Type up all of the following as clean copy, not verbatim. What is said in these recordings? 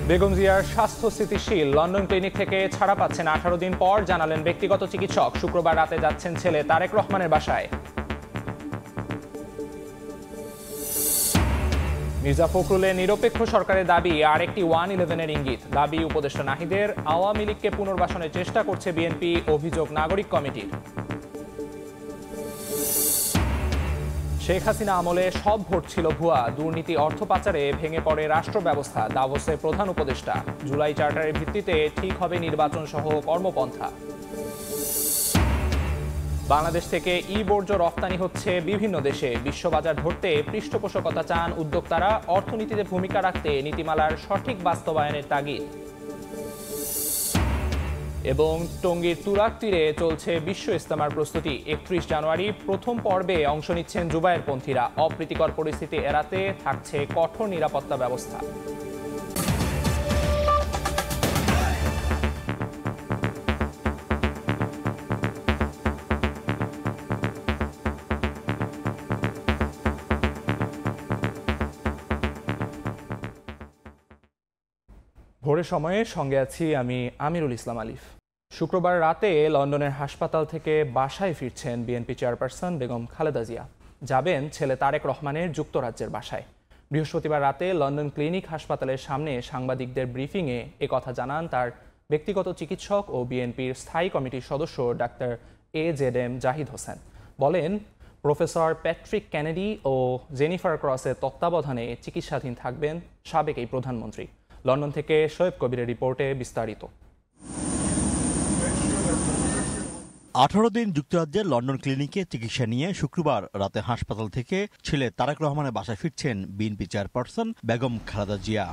বেগম জিয়ার স্বাস্থ্য স্থিতিশীল। লন্ডন ক্লিনিক থেকে ছাড়া পাচ্ছেন 18 দিন পর, জানালেন ব্যক্তিগত চিকিৎসক। শুক্রবার রাতে যাচ্ছেন ছেলে তারেক রহমানের বাসায়। মির্জা ফখরুলের নিরপেক্ষ সরকারের দাবি আরেকটি 111-এর ইঙ্গিত। দাবি উপদেষ্টা নাহিদের, আওয়ামী লীগকে পুনর্বাসনের চেষ্টা করছে বিএনপি, অভিযোগ নাগরিক কমিটির। শেখ হাসিনা আমলে সব ভোট ছিল ভুয়া, দুর্নীতি অর্থ পাচারে ভেঙে পড়ে রাষ্ট্র ব্যবস্থা, দাভোসে প্রধান উপদেষ্টা। জুলাই চার্টারের ভিত্তিতে ঠিক হবে নির্বাচন সহ কর্মপন্থা। বাংলাদেশ থেকে বর্জ্য রপ্তানি হচ্ছে বিভিন্ন দেশে। বিশ্ববাজার ধরতে পৃষ্ঠপোষকতা চান উদ্যোক্তারা, অর্থনীতিতে ভূমিকা রাখতে নীতিমালার সঠিক বাস্তবায়নের তাগিদ। এবং টঙ্গীর তুরাগ তীরে চলছে বিশ্ব ইজতেমার প্রস্তুতি। 31 জানুয়ারি প্রথম পর্বে অংশ নিচ্ছেন জুবায়েরপন্থীরা। অপ্রীতিকর পরিস্থিতি এড়াতে থাকছে কঠোর নিরাপত্তা ব্যবস্থা। ভোরের সময়ে সঙ্গে আছি আমি আমিরুল ইসলাম আলিফ। শুক্রবার রাতে লন্ডনের হাসপাতাল থেকে বাসায় ফিরছেন বিএনপি চেয়ারপারসন বেগম খালেদা জিয়া। যাবেন ছেলে তারেক রহমানের যুক্তরাজ্যের বাসায়। বৃহস্পতিবার রাতে লন্ডন ক্লিনিক হাসপাতালের সামনে সাংবাদিকদের ব্রিফিংয়ে একথা জানান তার ব্যক্তিগত চিকিৎসক ও বিএনপির স্থায়ী কমিটির সদস্য ডাক্তার AZM জাহিদ হোসেন। বলেন, প্রফেসর প্যাট্রিক কেনেডি ও জেনিফার ক্রসের তত্ত্বাবধানে চিকিৎসাধীন থাকবেন সাবেক এই প্রধানমন্ত্রী। লন্ডন থেকে শোয়েব কবিরের রিপোর্টে বিস্তারিত। 18 দিন যুক্তরাজ্যের লন্ডন ক্লিনিকে চিকিৎসা নিয়ে শুক্রবার রাতে হাসপাতাল থেকে ছেলে তারেক রহমানের বাসায় ফিরছেন বিএনপি চেয়ারপারসন বেগম খালেদা জিয়া।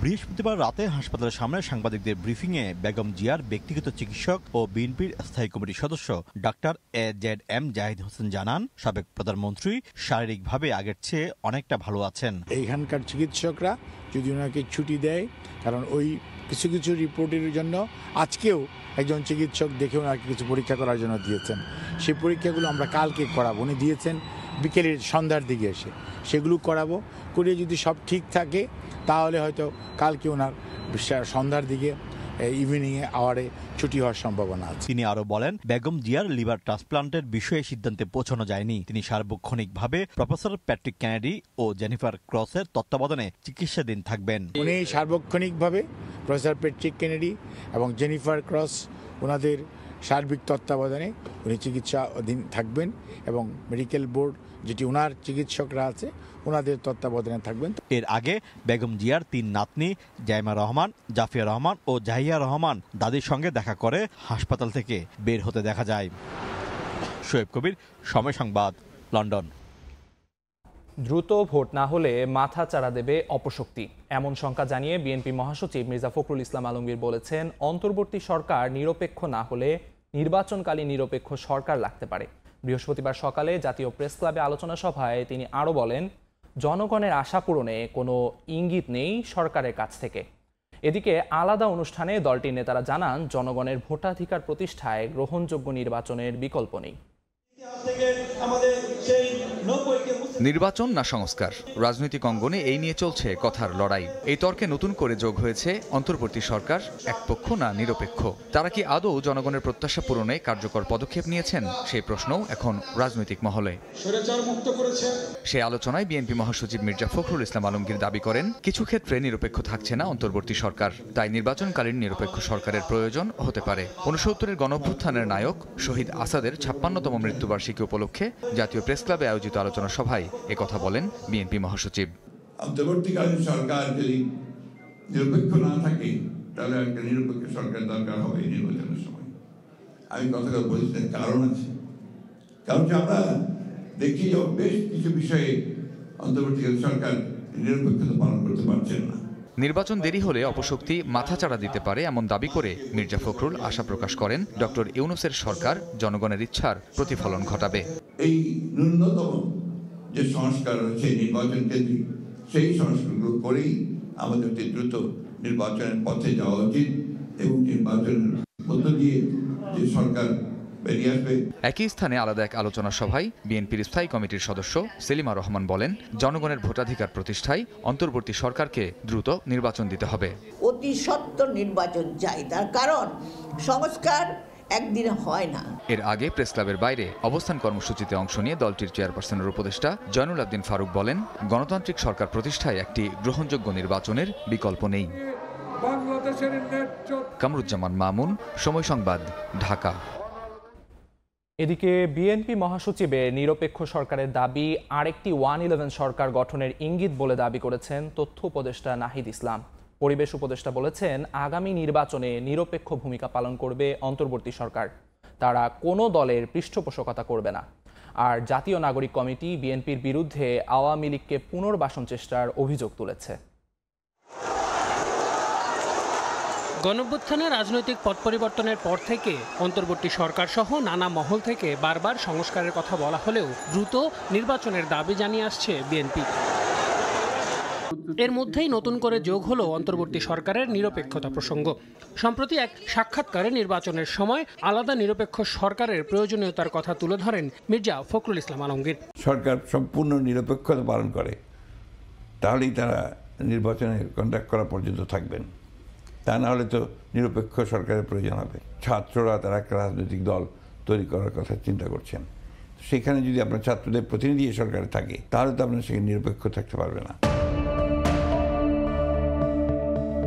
বৃহস্পতিবার রাতে হাসপাতালের সামনে সাংবাদিকদের ব্রিফিংয়ে বেগম জিয়ার ব্যক্তিগত চিকিৎসক ও বিএনপির স্থায়ী কমিটির সদস্য ডাক্তার AZM জাহিদ হোসেন জানান, সাবেক প্রধানমন্ত্রী শারীরিকভাবে আগের চেয়ে অনেকটা ভালো আছেন। এইখানকার চিকিৎসকরা যদি ওনাকে ছুটি দেয়, কারণ ওই কিছু কিছু রিপোর্টের জন্য আজকেও একজন চিকিৎসক দেখে ওনাকে কিছু পরীক্ষা করার জন্য দিয়েছেন। সেই পরীক্ষাগুলো আমরা কালকে করাবো। উনি দিয়েছেন বিকেলের সন্ধ্যার দিকে এসে, সেগুলো করাবো। করে যদি সব ঠিক থাকে তাহলে হয়তো কালকে ওনার সন্ধ্যার দিকে ইভিনিংয়ে আওয়ারে ছুটি হওয়ার সম্ভাবনা আছে। তিনি আরো বলেন, বেগম জিয়ার লিভার ট্রান্সপ্লান্টের বিষয়ে সিদ্ধান্তে পৌঁছানো যায়নি। তিনি সার্বক্ষণিকভাবে প্রফেসর প্যাট্রিক কেনেডি ও জেনিফার ক্রসের তত্ত্বাবধানে চিকিৎসাধীন থাকবেন। উনি সার্বক্ষণিকভাবে প্রফেসর প্যাট্রিক কেনেডি এবং জেনিফার ক্রস ওনাদের সার্বিক তত্ত্বাবধানে উনি চিকিৎসাধীন থাকবেন এবং মেডিকেল বোর্ড যেটি ওনার চিকিৎসকরা আছে ওনাদের তত্ত্বাবধানে থাকবেন। এর আগে বেগম জিয়ার 3 নাতনি জাইমা রহমান, জাফিয়া রহমান ও জাহিয়া রহমান দাদির সঙ্গে দেখা করে হাসপাতাল থেকে বের হতে দেখা যায়। শোয়েব কবির, সময় সংবাদ, লন্ডন। দ্রুত ভোট না হলে মাথা চাড়া দেবে অপশক্তি, এমন শঙ্কা জানিয়ে বিএনপি মহাসচিব মির্জা ফখরুল ইসলাম আলমগীর বলেছেন, অন্তর্বর্তী সরকার নিরপেক্ষ না হলে নির্বাচনকালীন নিরপেক্ষ সরকার লাগতে পারে। বৃহস্পতিবার সকালে জাতীয় প্রেস ক্লাবে আলোচনা সভায় তিনি আরও বলেন, জনগণের আশা পূরণে কোনো ইঙ্গিত নেই সরকারের কাছ থেকে। এদিকে আলাদা অনুষ্ঠানে দলটির নেতারা জানান, জনগণের ভোটাধিকার প্রতিষ্ঠায় গ্রহণযোগ্য নির্বাচনের বিকল্প নেই। নির্বাচন না সংস্কার, রাজনৈতিক অঙ্গনে এই নিয়ে চলছে কথার লড়াই। এই তর্কে নতুন করে যোগ হয়েছে অন্তর্বর্তী সরকার একপক্ষ না নিরপেক্ষ। তারা কি আদৌ জনগণের প্রত্যাশা পূরণে কার্যকর পদক্ষেপ নিয়েছেন, সেই প্রশ্নও এখন রাজনৈতিক মহলে। সেই আলোচনায় বিএনপি মহাসচিব মির্জা ফখরুল ইসলাম আলমগীর দাবি করেন, কিছু ক্ষেত্রে নিরপেক্ষ থাকছে না অন্তর্বর্তী সরকার, তাই নির্বাচনকালীন নিরপেক্ষ সরকারের প্রয়োজন হতে পারে। 69-এর গণঅভ্যুত্থানের নায়ক শহীদ আসাদের 56তম মৃত্যুবার্ষিকী উপলক্ষে জাতীয় প্রেস ক্লাবে আয়োজিত আলোচনা সভায় একথা বলেন বিএনপি মহাসচিব। অন্তর্বর্তীকালীন সরকার যদি নিরপেক্ষ না থাকে তাহলে একটা নিরপেক্ষ সরকার দরকার হবে নির্বাচনের সময়। আমি কথাটা বলছি, কারণ আছে। কারণ আমরা দেখি যে বেশ কিছু বিষয়ে অন্তর্বর্তীকালীন সরকার নিরপেক্ষতা পালন করতে পারছেন না। নির্বাচন দেরি হলে অপশক্তি মাথাচাড়া দিতে পারে এমন দাবি করে মির্জা ফখরুল আশা প্রকাশ করেন, ডক্টর ইউনূসের সরকার জনগণের ইচ্ছার প্রতিফলন ঘটাবে। এই ন্যূনতম যে সংস্কার হচ্ছে নির্বাচন কেন্দ্রিক, সেই সংস্কারগুলো করেই আমাদের দ্রুত নির্বাচনের পথে যাওয়া উচিত এবং নির্বাচনের মধ্য দিয়ে যে সরকার বেরিয়ে আসবে। একই স্থানে আলাদা এক আলোচনা সভায় বিএনপির স্থায়ী কমিটির সদস্য সেলিমা রহমান বলেন, জনগণের ভোটাধিকার প্রতিষ্ঠায় অন্তর্বর্তী সরকারকে দ্রুত নির্বাচন দিতে হবে। অতি সত্বর নির্বাচন চাই, তার কারণ সংস্কার একদিনে হয় না। এর আগে প্রেস ক্লাবের বাইরে অবস্থান কর্মসূচিতে অংশ নিয়ে দলটির চেয়ারপারসনের উপদেষ্টা জয়নুল আবদিন ফারুক বলেন, গণতান্ত্রিক সরকার প্রতিষ্ঠায় একটি গ্রহণযোগ্য নির্বাচনের বিকল্প নেই। কামরুজ্জামান মামুন, সময় সংবাদ, ঢাকা। এদিকে বিএনপি মহাসচিবের নিরপেক্ষ সরকারের দাবি আরেকটি 1-11 সরকার গঠনের ইঙ্গিত বলে দাবি করেছেন তথ্য উপদেষ্টা নাহিদ ইসলাম। পরিবেশ উপদেষ্টা বলেছেন, আগামী নির্বাচনে নিরপেক্ষ ভূমিকা পালন করবে অন্তর্বর্তী সরকার। তারা কোনো দলের পৃষ্ঠপোষকতা করবে না। আর জাতীয় নাগরিক কমিটি বিএনপির বিরুদ্ধে আওয়ামী লীগকে পুনর্বাসন চেষ্টার অভিযোগ তুলেছে। গণঅভ্যুত্থানে রাজনৈতিক পট পরিবর্তনের পর থেকে অন্তর্বর্তী সরকার সহ নানা মহল থেকে বারবার সংস্কারের কথা বলা হলেও দ্রুত নির্বাচনের দাবি জানিয়ে আসছে বিএনপি। এর মধ্যেই নতুন করে যোগ হলো অন্তর্বর্তী সরকারের নিরপেক্ষতা প্রসঙ্গ। সম্প্রতি এক সাক্ষাৎকারে নির্বাচনের সময় আলাদা নিরপেক্ষ সরকারের প্রয়োজনীয়তার কথা তুলে ধরেন মির্জা ফখরুল ইসলাম আলমগীর। সরকার সম্পূর্ণ নিরপেক্ষতা পালন করে, তাহলেই তারা নির্বাচনে কন্ডাক্ট করা পর্যন্ত থাকবেন। তা না হলে তো নিরপেক্ষ সরকারের প্রয়োজন হবে। ছাত্ররা তারা একটা রাজনৈতিক দল তৈরি করার কথা চিন্তা করছেন, সেখানে যদি আপনার ছাত্রদের প্রতিনিধি সরকারে থাকে তাহলে তো আপনার সেখানে নিরপেক্ষ থাকতে পারবে না।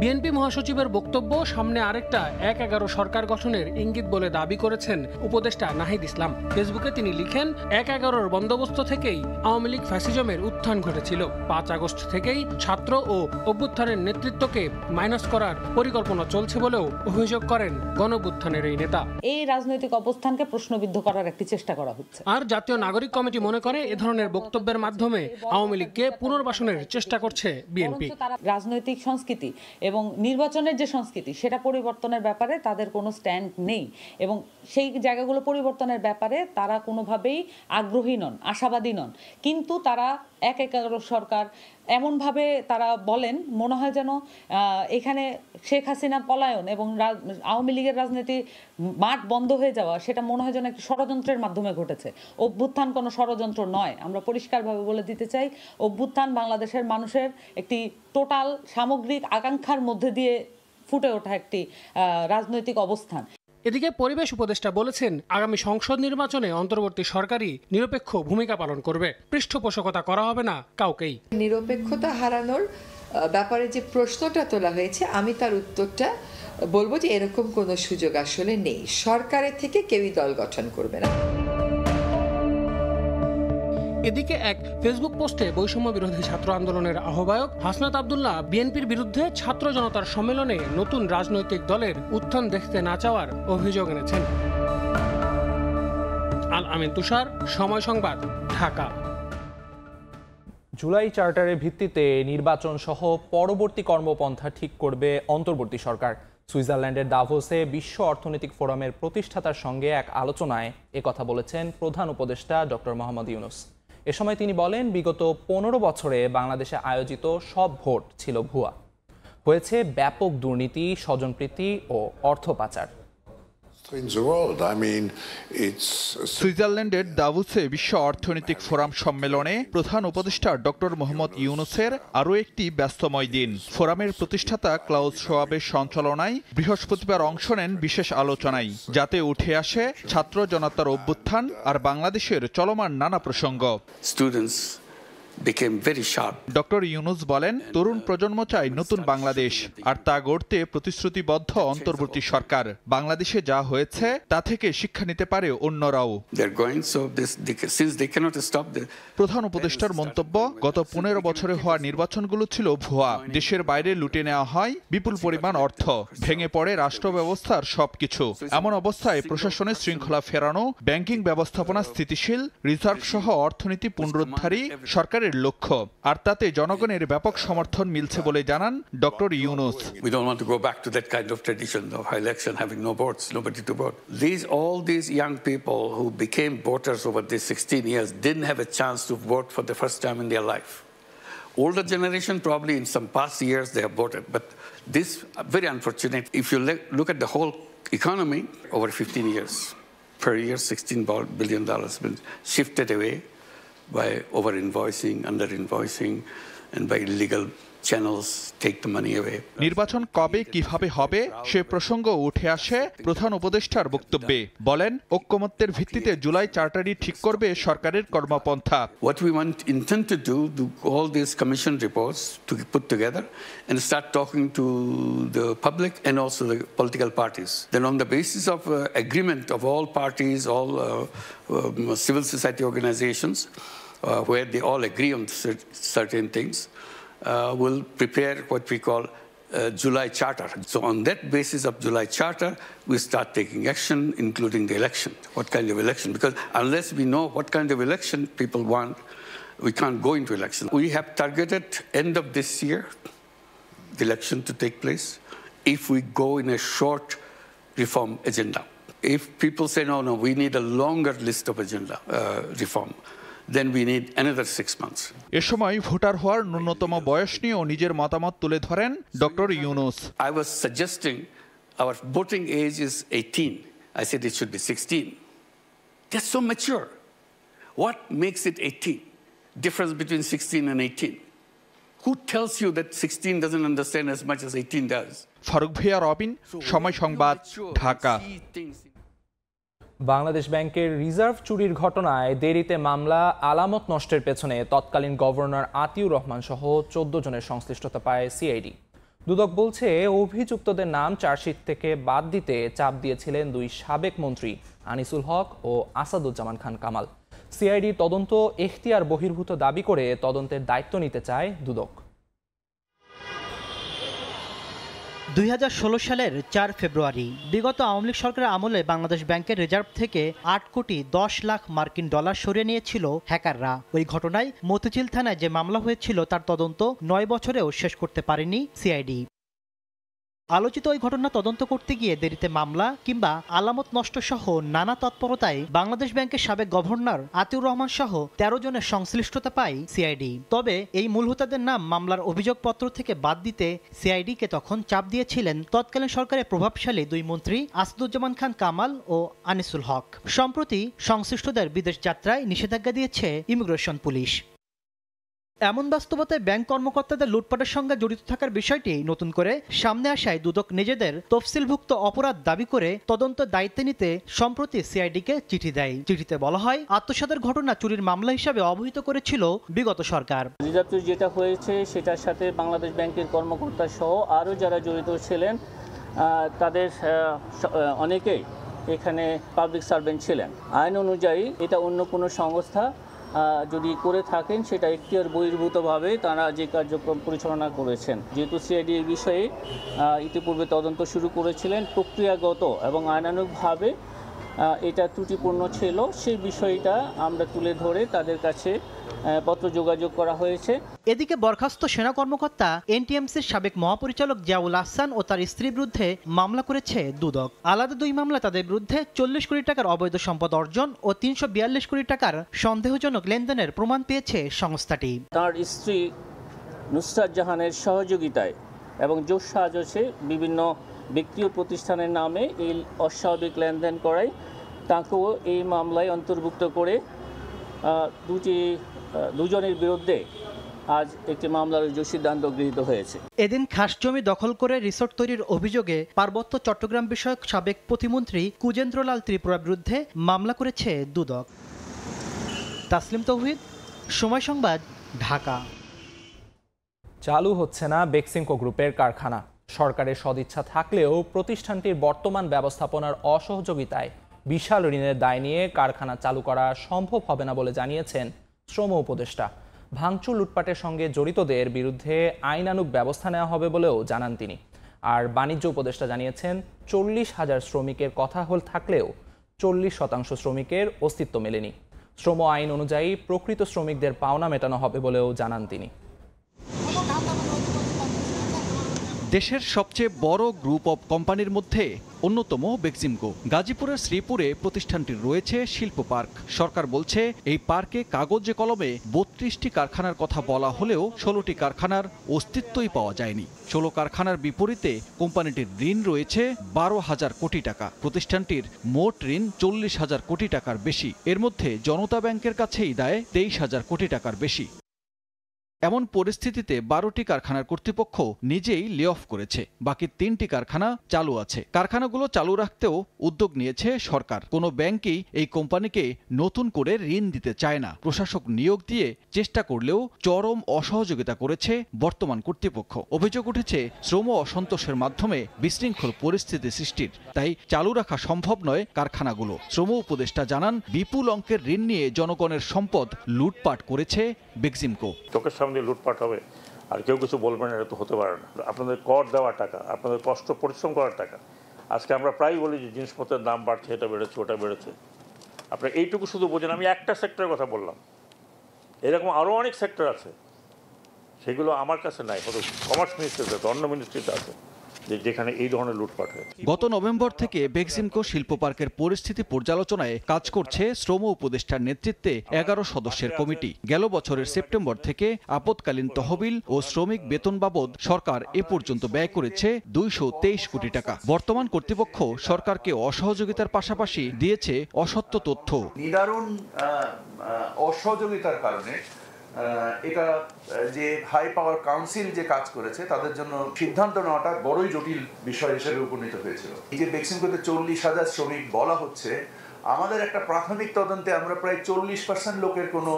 বিএনপি মহাসচিবের বক্তব্য সামনে আরেকটা 1-11 সরকার গঠনের ইঙ্গিত বলে দাবি করেছেন উপদেষ্টা নাহিদ ইসলাম। ফেসবুকে তিনি লিখেন, 1-11 বন্দোবস্ত থেকেই আওয়ামী লীগ ফ্যাসিজমের উত্থান ঘটেছিল। 5 আগস্ট থেকেই ছাত্র ও অভ্যুত্থানের নেতৃত্বকে মাইনাস করার পরিকল্পনা চলছে বলেও অভিযোগ করেন গণঅভ্যুত্থানের এই নেতা। এই রাজনৈতিক অবস্থানকে প্রশ্নবিদ্ধ করার একটি চেষ্টা করা হচ্ছে। আর জাতীয় নাগরিক কমিটি মনে করে এ ধরনের বক্তব্যের মাধ্যমে আওয়ামী লীগকে পুনর্বাসনের চেষ্টা করছে বিএনপি। রাজনৈতিক সংস্কৃতি এবং নির্বাচনের যে সংস্কৃতি সেটা পরিবর্তনের ব্যাপারে তাদের কোনো স্ট্যান্ড নেই এবং সেই জায়গাগুলো পরিবর্তনের ব্যাপারে তারা কোনোভাবেই আগ্রহী নন, আশাবাদী নন। কিন্তু তারা 1-11 সরকার এমনভাবে তারা বলেন, মনে হয় যেন এখানে শেখ হাসিনা পলায়ন এবং আওয়ামী লীগের রাজনীতি মাঠ বন্ধ হয়ে যাওয়া, সেটা মনে হয় যেন একটি ষড়যন্ত্রের মাধ্যমে ঘটেছে। অভ্যুত্থান কোনো ষড়যন্ত্র নয়। আমরা পরিষ্কারভাবে বলে দিতে চাই, অভ্যুত্থান বাংলাদেশের মানুষের একটি টোটাল সামগ্রিক আকাঙ্ক্ষার মধ্যে দিয়ে ফুটে ওঠা একটি রাজনৈতিক অবস্থান। এদিকে পরিবেশ উপদেষ্টা বলেছেন, আগামী সংসদ নির্বাচনে অন্তর্বর্তী সরকারই নিরপেক্ষ ভূমিকা পালন করবে, পৃষ্ঠপোষকতা করা হবে না কাউকেই। নিরপেক্ষতা হারানোর ব্যাপারে যে প্রশ্নটা তোলা হয়েছে, আমি তার উত্তরটা বলবো যে এরকম কোনো সুযোগ আসলে নেই। সরকারের থেকে কেউই দল গঠন করবে না। এদিকে এক ফেসবুক পোস্টে বৈষম্য বিরোধী ছাত্র আন্দোলনের আহ্বায়ক হাসনাত আব্দুল্লাহ বিএনপির বিরুদ্ধে ছাত্র জনতার সম্মেলনে নতুন রাজনৈতিক দলের উত্থান দেখতে না চাওয়ার অভিযোগ এনেছেন। আল আমিন তুষার, সময় সংবাদ, ঢাকা। জুলাই চার্টারের ভিত্তিতে নির্বাচন সহ পরবর্তী কর্মপন্থা ঠিক করবে অন্তর্বর্তী সরকার। সুইজারল্যান্ডের দাভোসে বিশ্ব অর্থনৈতিক ফোরামের প্রতিষ্ঠাতার সঙ্গে এক আলোচনায় একথা বলেছেন প্রধান উপদেষ্টা ডক্টর মোহাম্মদ ইউনূস। এ সময় তিনি বলেন, বিগত 15 বছরে বাংলাদেশে আয়োজিত সব ভোট ছিল ভুয়া। হয়েছে ব্যাপক দুর্নীতি, স্বজনপ্রীতি ও অর্থ পাচার। সুইজারল্যান্ডের দাভোসে বিশ্ব অর্থনৈতিক ফোরাম সম্মেলনে প্রধান উপদেষ্টা ডক্টর মোহাম্মদ ইউনূসের আরও একটি ব্যস্তময় দিন। ফোরামের প্রতিষ্ঠাতা ক্লাউস শোয়াবের সঞ্চালনায় বৃহস্পতিবার অংশ নেন বিশেষ আলোচনায়, যাতে উঠে আসে ছাত্র জনতার অভ্যুত্থান আর বাংলাদেশের চলমান নানা প্রসঙ্গ। ডক্টর ইউনূস বলেন, তরুণ প্রজন্ম চায় নতুন বাংলাদেশ, আর তা গড়তে প্রতিশ্রুতিবদ্ধ অন্তর্বর্তী সরকার। বাংলাদেশে যা হয়েছে তা থেকে শিক্ষা নিতে পারে অন্যরাও। প্রধান উপদেষ্টার মন্তব্য, গত 15 বছরে হওয়া নির্বাচনগুলো ছিল ভুয়া। দেশের বাইরে লুটে নেওয়া হয় বিপুল পরিমাণ অর্থ, ভেঙে পড়ে রাষ্ট্র ব্যবস্থার সবকিছু। এমন অবস্থায় প্রশাসনের শৃঙ্খলা ফেরানো, ব্যাংকিং ব্যবস্থাপনা স্থিতিশীল, রিজার্ভ সহ অর্থনীতি পুনরুদ্ধারই সরকারের লক্ষ্য, আর তাতে জনগণের ব্যাপক সমর্থন মিলছে বলে জানান doctor Yunus. We don't want to go back to that kind of tradition of election having no votes, nobody to vote. All these young people who became voters over these 16 years didn't have a chance to vote for the first time in their life. Older generation probably in some past years they have voted, but this very unfortunate. If you look at the whole economy over 15 years, per year, $16 billion been shifted away by over-invoicing, under-invoicing, and by illegal channels take the money away. নির্বাচন কবে কিভাবে হবে সে প্রসঙ্গ উঠে আসে প্রধান উপদেষ্টার বক্তব্যে। বলেন, ঐক্যমত্যের ভিত্তিতে জুলাই চার্টারই ঠিক করবে সরকারের কর্মপন্থা। What we intend to do all these commission reports to put together and start talking to the public and also the political parties. Then on the basis of agreement of all parties, all civil society organizations, where they all agree on certain things, will prepare what we call July Charter. So on that basis of July Charter, we start taking action, including the election. What kind of election? Because unless we know what kind of election people want, we can't go into election. We have targeted end of this year, the election to take place, if we go in a short reform agenda. If people say, no, we need a longer list of agenda reform, then we need another 6 months. এ সময় voter হওয়ার ন্যূনতম বয়স নিয়েও নিজের মতামত তুলে ধরেন doctor Yunus. I was suggesting our voting age is 18. I said it should be 16. That's so mature. What makes it 18? Difference between 16 and 18. Who tells you that 16 doesn't understand as much as 18 does? Faruk ভিয়া রবিন, সময় সংবাদ, ঢাকা। বাংলাদেশ ব্যাংকের reserve চুরির ঘটনায় দেরিতে মামলা আলামত নষ্টের পেছনে তৎকালীন গভর্নর আতিউর রহমান সহ 14 জনের সংশ্লিষ্টতা পায় সিআইডি। দুদক বলছে, অভিযুক্তদের নাম চার্জশিট থেকে বাদ দিতে চাপ দিয়েছিলেন দুই সাবেক মন্ত্রী আনিসুল হক ও আসাদুজ্জামান খান কামাল। সিআইডি তদন্ত এখতিয়ার বহির্ভূত দাবি করে তদন্তের দায়িত্ব নিতে চায় দুদক। 2016 সালের 4 ফেব্রুয়ারি বিগত আওয়ামী লীগ সরকারের আমলে বাংলাদেশ ব্যাংকের রিজার্ভ থেকে 8 কোটি 10 লাখ মার্কিন ডলার সরিয়ে নিয়েছিল হ্যাকাররা। ওই ঘটনায় মতিঝিল থানায় যে মামলা হয়েছিল তার তদন্ত 9 বছরেও শেষ করতে পারেনি সিআইডি। আলোচিত ওই ঘটনা তদন্ত করতে গিয়ে দেরিতে মামলা কিংবা আলামত নষ্ট সহ নানা তৎপরতায় বাংলাদেশ ব্যাংকের সাবেক গভর্নর আতিউর রহমান সহ 13 জনের সংশ্লিষ্টতা পায় সিআইডি। তবে এই মূল হোতাদের নাম মামলার অভিযোগপত্র থেকে বাদ দিতে সিআইডিকে তখন চাপ দিয়েছিলেন তৎকালীন সরকারের প্রভাবশালী দুই মন্ত্রী আসাদুজ্জামান খান কামাল ও আনিসুল হক। সম্প্রতি সংশ্লিষ্টদের বিদেশ যাত্রায় নিষেধাজ্ঞা দিয়েছে ইমিগ্রেশন পুলিশ। এমন বাস্তবতায় ব্যাংক কর্মকর্তাদের লুটপাটের সঙ্গে জড়িত থাকার বিষয়টি নতুন করে সামনে আসায় দুদক নিজেদের তফসিলভুক্ত অপরাধ দাবি করে তদন্ত দায়িত্ব নিতে সম্প্রতি সিআইডিকে চিঠি দেয়। চিঠিতে বলা হয়, আত্মসাতের ঘটনা চুরির মামলা হিসাবে অবহিত করেছিল বিগত সরকার। রিজার্ভ যেটা হয়েছে সেটার সাথে বাংলাদেশ ব্যাংকের কর্মকর্তা সহ আরও যারা জড়িত ছিলেন তাদের অনেকেই এখানে পাবলিক সার্ভেন্ট ছিলেন। আইন অনুযায়ী এটা অন্য কোনো সংস্থা যদি করে থাকেন সেটা এখতিয়ার বহির্ভূতভাবে তারা যে কার্যক্রম পরিচালনা করেছেন। যেহেতু সিআইডি এই বিষয়ে ইতিপূর্বে তদন্ত শুরু করেছিলেন, প্রক্রিয়াগত এবং আইনানুগভাবে এটা ত্রুটিপূর্ণ ছিল, সেই বিষয়টা আমরা তুলে ধরে তাদের কাছে পত্র যোগাযোগ করা হয়েছে। এদিকে বরখাস্ত সেনা কর্মকর্তা এনটিএমসির সাবেক মহাপরিচালক জিয়াউল আহসান ও তার স্ত্রীর বিরুদ্ধে মামলা করেছে দুদক। আলাদা দুই মামলা তাদের বিরুদ্ধে 40 কোটি টাকার অবৈধ সম্পদ অর্জন ও 342 কোটি টাকার সন্দেহজনক লেনদেনের প্রমাণ পেয়েছে সংস্থাটি। তার স্ত্রী নুসরাত জাহানের সহযোগিতায় এবং জোর সাজসে বিভিন্ন ব্যক্তি ও প্রতিষ্ঠানের নামে এই অস্বাভাবিক লেনদেন করায় তাকেও এই মামলায় অন্তর্ভুক্ত করে দুজনের বিরুদ্ধে আজ একটি মামলার সিদ্ধান্ত গৃহীত হয়েছে। এদিন খাস জমি দখল করে রিসোর্ট তৈরির অভিযোগে পার্বত্য চট্টগ্রাম বিষয়ক সাবেক প্রতিমন্ত্রী কুজেন্দ্রলাল ত্রিপুরার বিরুদ্ধে মামলা করেছে দুদক। তাসলিম তৌহিদ, সময় সংবাদ, ঢাকা। চালু হচ্ছে না বেক্সিমকো গ্রুপের কারখানা। সরকারের সদিচ্ছা থাকলেও প্রতিষ্ঠানটির বর্তমান ব্যবস্থাপনার অসহযোগিতায় বিশাল ঋণের দায় নিয়ে কারখানা চালু করা সম্ভব হবে না বলে জানিয়েছেন শ্রম উপদেষ্টা। ভাঙচুর লুটপাটের সঙ্গে জড়িতদের বিরুদ্ধে আইনানুগ ব্যবস্থা নেওয়া হবে বলেও জানান তিনি। আর বাণিজ্য উপদেষ্টা জানিয়েছেন, 40,000 শ্রমিকের কথা থাকলেও 40% শ্রমিকের অস্তিত্ব মেলেনি। শ্রম আইন অনুযায়ী প্রকৃত শ্রমিকদের পাওনা মেটানো হবে বলেও জানান তিনি। দেশের সবচেয়ে বড় গ্রুপ অব কোম্পানির মধ্যে অন্যতম বেক্সিমকো। গাজীপুরের শ্রীপুরে প্রতিষ্ঠানটির রয়েছে শিল্প পার্ক। সরকার বলছে এই পার্কে কাগজে কলমে 32টি কারখানার কথা বলা হলেও 16টি কারখানার অস্তিত্বই পাওয়া যায়নি। 16 কারখানার বিপরীতে কোম্পানিটির ঋণ রয়েছে 12,000 কোটি টাকা। প্রতিষ্ঠানটির মোট ঋণ 40,000 কোটি টাকার বেশি। এর মধ্যে জনতা ব্যাংকের কাছেই দেয় 23,000 কোটি টাকার বেশি। এমন পরিস্থিতিতে 12টি কারখানার কর্তৃপক্ষ নিজেই লে অফ করেছে, বাকি 3টি কারখানা চালু আছে। কারখানাগুলো চালু রাখতেও উদ্যোগ নিয়েছে সরকার। কোনো ব্যাংকই এই কোম্পানিকে নতুন করে ঋণ দিতে চায় না। প্রশাসক নিয়োগ দিয়ে চেষ্টা করলেও চরম অসহযোগিতা করেছে বর্তমান কর্তৃপক্ষ। অভিযোগ উঠেছে শ্রম অসন্তোষের মাধ্যমে বিশৃঙ্খল পরিস্থিতি সৃষ্টির, তাই চালু রাখা সম্ভব নয় কারখানাগুলো। শ্রম উপদেষ্টা জানান, বিপুল অঙ্কের ঋণ নিয়ে জনগণের সম্পদ লুটপাট করেছে বেক্সিমকো। সামনে লুটপাট হবে আর কেউ কিছু বলবেন না, এটা তো হতে পারে না। আপনাদের কর দেওয়া টাকা, আপনাদের কষ্ট পরিশ্রম করার টাকা। আজকে আমরা প্রায় বলি যে জিনিসপত্রের দাম বাড়ছে, এটা বেড়েছে, ওটা বেড়েছে। আপনারা এইটুকু শুধু বোঝেন, আমি একটা সেক্টরের কথা বললাম, এরকম আরও অনেক সেক্টর আছে, সেগুলো আমার কাছে নাই, হয়তো কমার্স মিনিস্ট্রিতে, অন্য মিনিস্ট্রিতে আছে, যেখানে এই ধরনের লুটপাট হয়েছে। গত নভেম্বর থেকে বেক্সিমকো শিল্প পার্কের পরিস্থিতি পর্যালোচনায় কাজ করছে শ্রম উপদেষ্টার নেতৃত্বে 11 সদস্যের কমিটি। গেল বছরের সেপ্টেম্বর থেকে আপৎকালীন তহবিল ও শ্রমিক বেতন বাবদ সরকার এ পর্যন্ত ব্যয় করেছে 223 কোটি টাকা। বর্তমান কর্তৃপক্ষ সরকারকে অসহযোগিতার পাশাপাশি দিয়েছে অসত্য তথ্য। নিদারুণ অসহযোগিতার কারণে এটা যে হাই পাওয়ার কাউন্সিল যে কাজ করেছে তাদের জন্য সিদ্ধান্ত নেওয়াটা বড়ই জটিল বিষয় হিসেবে উপনীত হয়েছিল। এই যে বেক্সিমকোতে 40,000 শ্রমিক বলা হচ্ছে, আমাদের একটা প্রাথমিক তদন্তে আমরা প্রায় 40% লোকের কোনো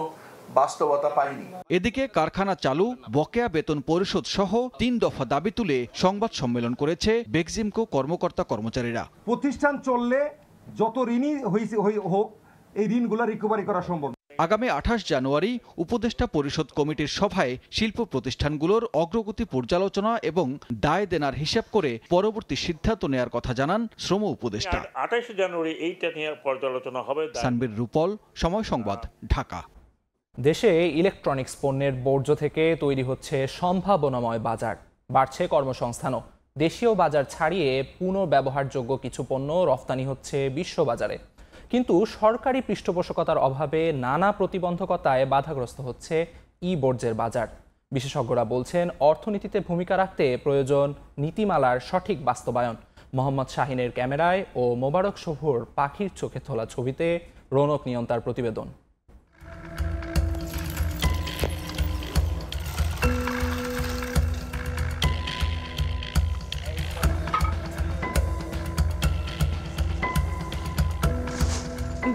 বাস্তবতা পাইনি। এদিকে কারখানা চালু, বকেয়া বেতন পরিশোধ সহ 3 দফা দাবি তুলে সংবাদ সম্মেলন করেছে বেক্সিমকো কর্মকর্তা কর্মচারীরা। প্রতিষ্ঠান চললে যত ঋণই হোক, এই ঋণগুলো রিকভারি করা সম্ভব। আগামী 28 জানুয়ারি উপদেষ্টা পরিষদ কমিটির সভায় শিল্প প্রতিষ্ঠানগুলোর অগ্রগতি পর্যালোচনা এবং দায় দেনার হিসাব করে পরবর্তী সিদ্ধান্ত নেয়ার কথা জানান শ্রম উপদেষ্টা। 28 জানুয়ারি এইটা নিয়ে পর্যালোচনা হবে। সানবীর রূপল, সময় সংবাদ, ঢাকা। দেশে ইলেকট্রনিক্স পণ্যের বর্জ্য থেকে তৈরি হচ্ছে সম্ভাবনাময় বাজার। বাড়ছে কর্মসংস্থানও। দেশীয় বাজার ছাড়িয়ে পুনর্ব্যবহারযোগ্য কিছু পণ্য রফতানি হচ্ছে বিশ্ববাজারে। কিন্তু সরকারি পৃষ্ঠপোষকতার অভাবে নানা প্রতিবন্ধকতায় বাধাগ্রস্ত হচ্ছে বর্জ্যের বাজার। বিশেষজ্ঞরা বলছেন, অর্থনীতিতে ভূমিকা রাখতে প্রয়োজন নীতিমালার সঠিক বাস্তবায়ন। মোহাম্মদ শাহিনের ক্যামেরায় ও মোবারক শহুর পাখির চোখে তোলা ছবিতে রৌনক নিয়ন্তার প্রতিবেদন।